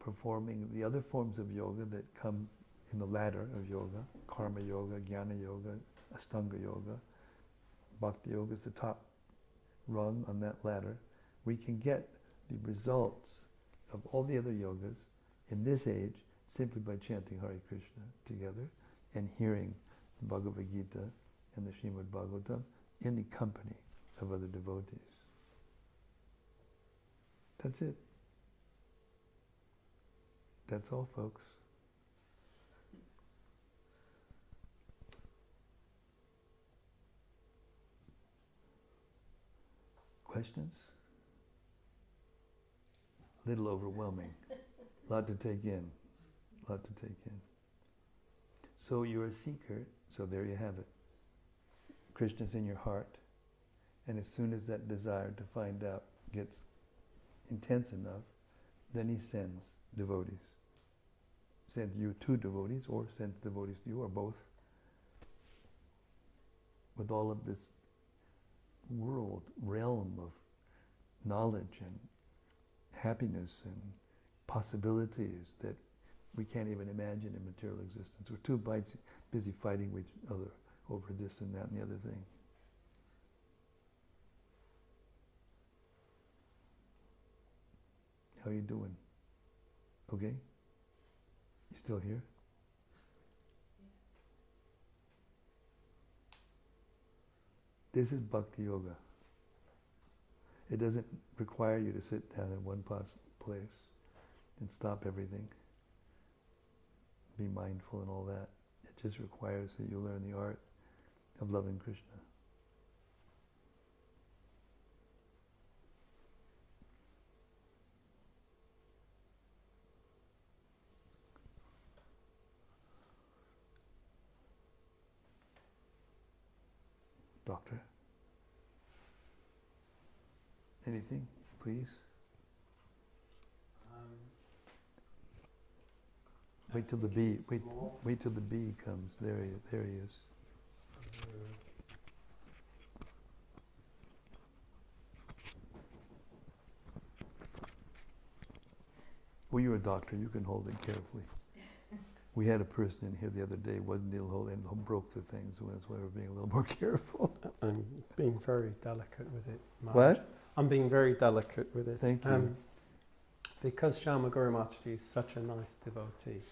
performing the other forms of yoga that come in the ladder of yoga, karma yoga, jnana yoga, ashtanga yoga. Bhakti yoga is the top rung on that ladder. We can get the results of all the other yogas in this age simply by chanting Hare Krishna together and hearing the Bhagavad Gita and the Srimad-Bhagavatam in the company of other devotees. That's it. That's all, folks. Questions? A little overwhelming. A lot to take in. So you're a seeker, so there you have it. Krishna's in your heart. And as soon as that desire to find out gets intense enough, then he sends devotees. Sends you to devotees, or sends devotees to you, or both. With all of this realm of knowledge and happiness and possibilities that we can't even imagine in material existence. We're too busy fighting with each other over this and that and the other thing. How you doing? Okay? You still here? This is Bhakti Yoga. It doesn't require you to sit down in one place and stop everything. Be mindful and all that. It just requires that you learn the art of loving Krishna. Doctor? Anything, please? Wait till the bee. Wait till the bee comes. There he is. Well, you're a doctor. You can hold it carefully. We had a person in here the other day, wasn't able to hold it, and broke the thing, so that's why we're being a little more careful. I'm being very delicate with it, Maharaj. What? I'm being very delicate with it. Thank you. Because Shyama Guru Mataji is such a nice devotee,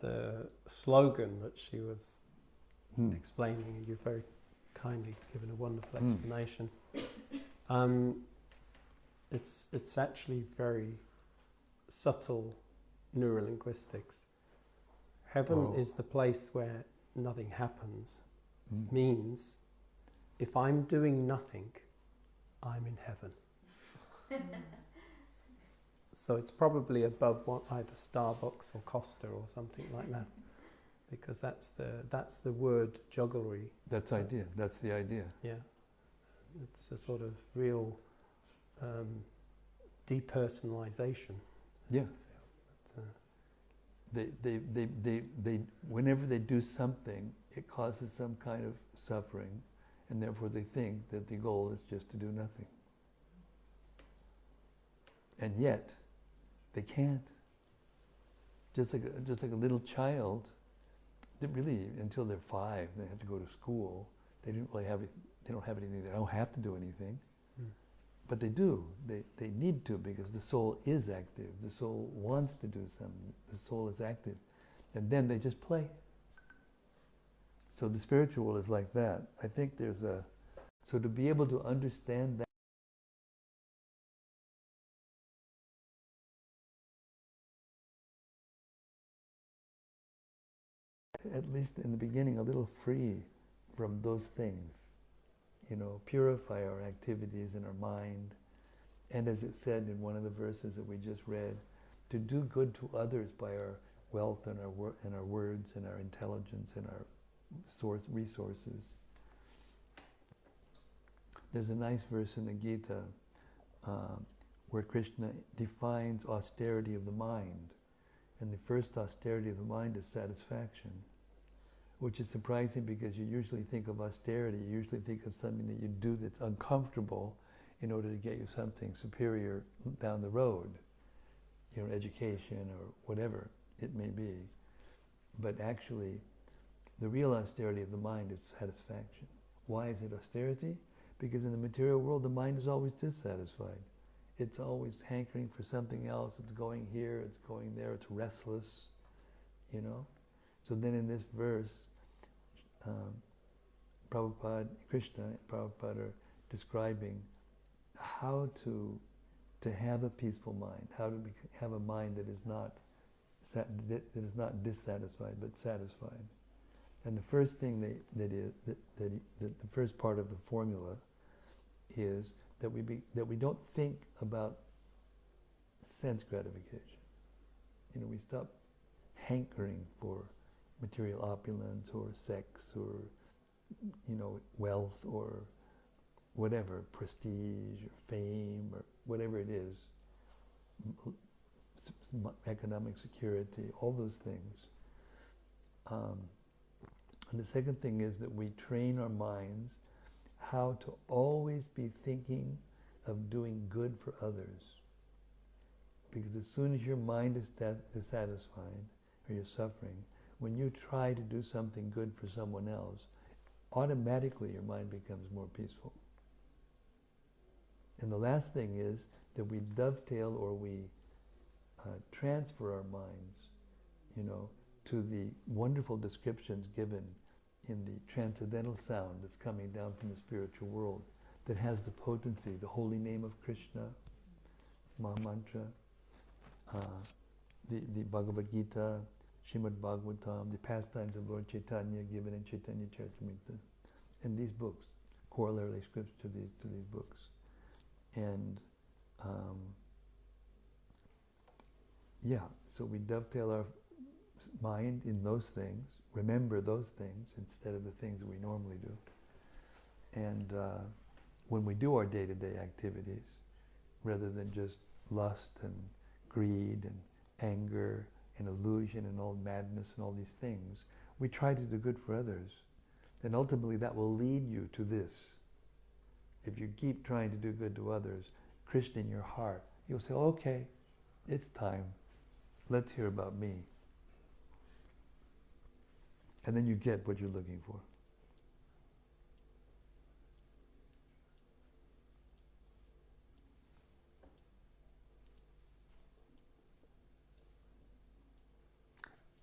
the slogan that she was explaining, and you've very kindly given a wonderful explanation, it's actually very subtle neurolinguistics. Heaven is the place where nothing happens, means if I'm doing nothing, I'm in heaven. So it's probably above either Starbucks or Costa or something like that, because that's the word jugglery. That's idea. That's the idea. Yeah, it's a sort of real depersonalization. Yeah. They whenever they do something, it causes some kind of suffering, and therefore they think that the goal is just to do nothing. And yet, they can't. Just like a little child, they really, until they're 5, they have to go to school. They don't have anything. They don't have to do anything, but they do. They need to, because the soul is active. The soul wants to do something. The soul is active, and then they just play. So the spiritual is like that. I think so to be able to understand that. At least in the beginning, a little free from those things. Purify our activities in our mind. And as it said in one of the verses that we just read, to do good to others by our wealth and our words and our intelligence and our resources. There's a nice verse in the Gita where Krishna defines austerity of the mind. And the first austerity of the mind is satisfaction, which is surprising because you usually think of austerity, you usually think of something that you do that's uncomfortable in order to get you something superior down the road, education or whatever it may be. But actually, the real austerity of the mind is satisfaction. Why is it austerity? Because in the material world, the mind is always dissatisfied. It's always hankering for something else. It's going here, it's going there, it's restless, So then in this verse, Krishna and Prabhupada are describing how to have a peaceful mind, how to have a mind that is not dissatisfied but satisfied. And the first thing the first part of the formula is that we don't think about sense gratification. We stop hankering for material opulence or sex or wealth or whatever, prestige or fame or whatever it is, economic security, all those things. And the second thing is that we train our minds how to always be thinking of doing good for others. Because as soon as your mind is dissatisfied or you're suffering, when you try to do something good for someone else, automatically your mind becomes more peaceful. And the last thing is that we dovetail or we transfer our minds, to the wonderful descriptions given in the transcendental sound that's coming down from the spiritual world, that has the potency, the holy name of Krishna, Maha Mantra, the Bhagavad Gita, Srimad-Bhagavatam, the pastimes of Lord Chaitanya given in Chaitanya Charitamrita, and these books, corollary scripts to these books. And so we dovetail our mind in those things, remember those things instead of the things that we normally do. And when we do our day-to-day activities, rather than just lust and greed and anger and illusion and all madness and all these things, we try to do good for others. And ultimately that will lead you to this. If you keep trying to do good to others, Krishna in your heart, you'll say, okay, it's time. Let's hear about me. And then you get what you're looking for.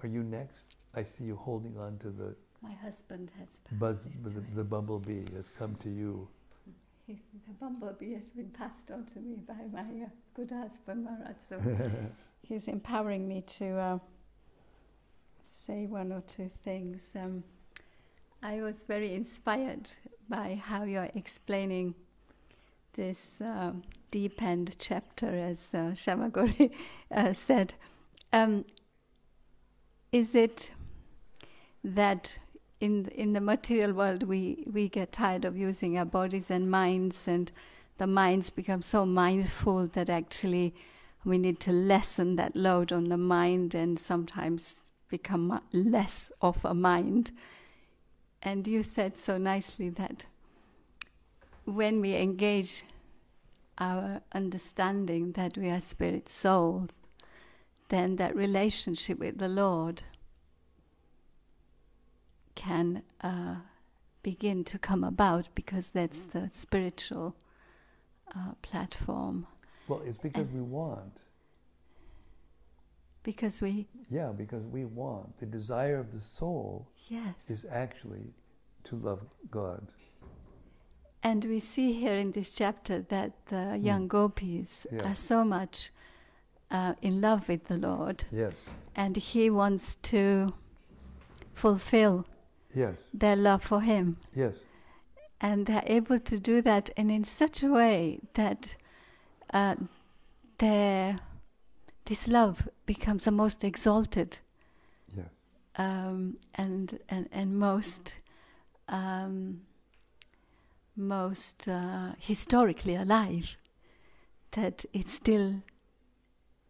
Are you next? I see you holding on to the... My husband has passed. The bumblebee has come to you. The bumblebee has been passed on to me by my good husband, Maharaj. So he's empowering me to say one or two things. I was very inspired by how you're explaining this deep end chapter, as Shamagori said. Is it that in the material world we get tired of using our bodies and minds, and the minds become so mindful that actually we need to lessen that load on the mind and sometimes become less of a mind? And you said so nicely that when we engage our understanding that we are spirit souls, then that relationship with the Lord can begin to come about, because that's the spiritual platform. Well, it's because we want. Because we... Yeah, because we want. The desire of the soul Yes. is actually to love God. And we see here in this chapter that the young Gopis are so much in love with the Lord. Yes. And he wants to fulfill their love for him. Yes. And they're able to do that, and in such a way that this love becomes the most exalted and most historically alive, that it's still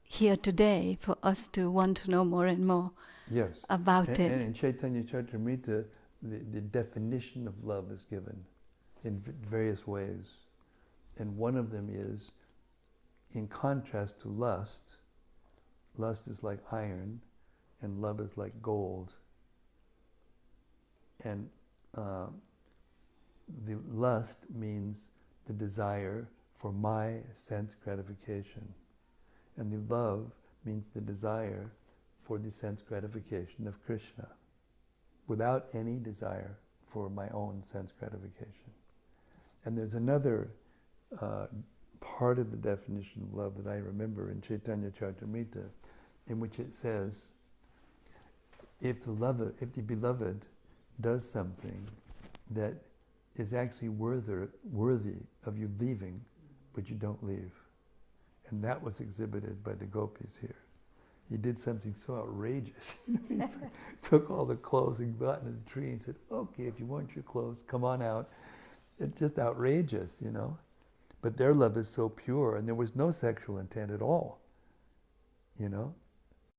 here today for us to want to know more and more about it. And in Chaitanya Charitamrita, the definition of love is given in various ways. And one of them is, in contrast to lust, lust is like iron and love is like gold. And the lust means the desire for my sense gratification. And the love means the desire for the sense gratification of Krishna, without any desire for my own sense gratification. And there's another part of the definition of love that I remember in Chaitanya Charitamrita, in which it says, if the beloved does something that is actually worthy of you leaving, but you don't leave. And that was exhibited by the Gopis here. He did something so outrageous. He took all the clothes and got into the tree and said, okay, if you want your clothes, come on out. It's just outrageous, But their love is so pure, and there was no sexual intent at all,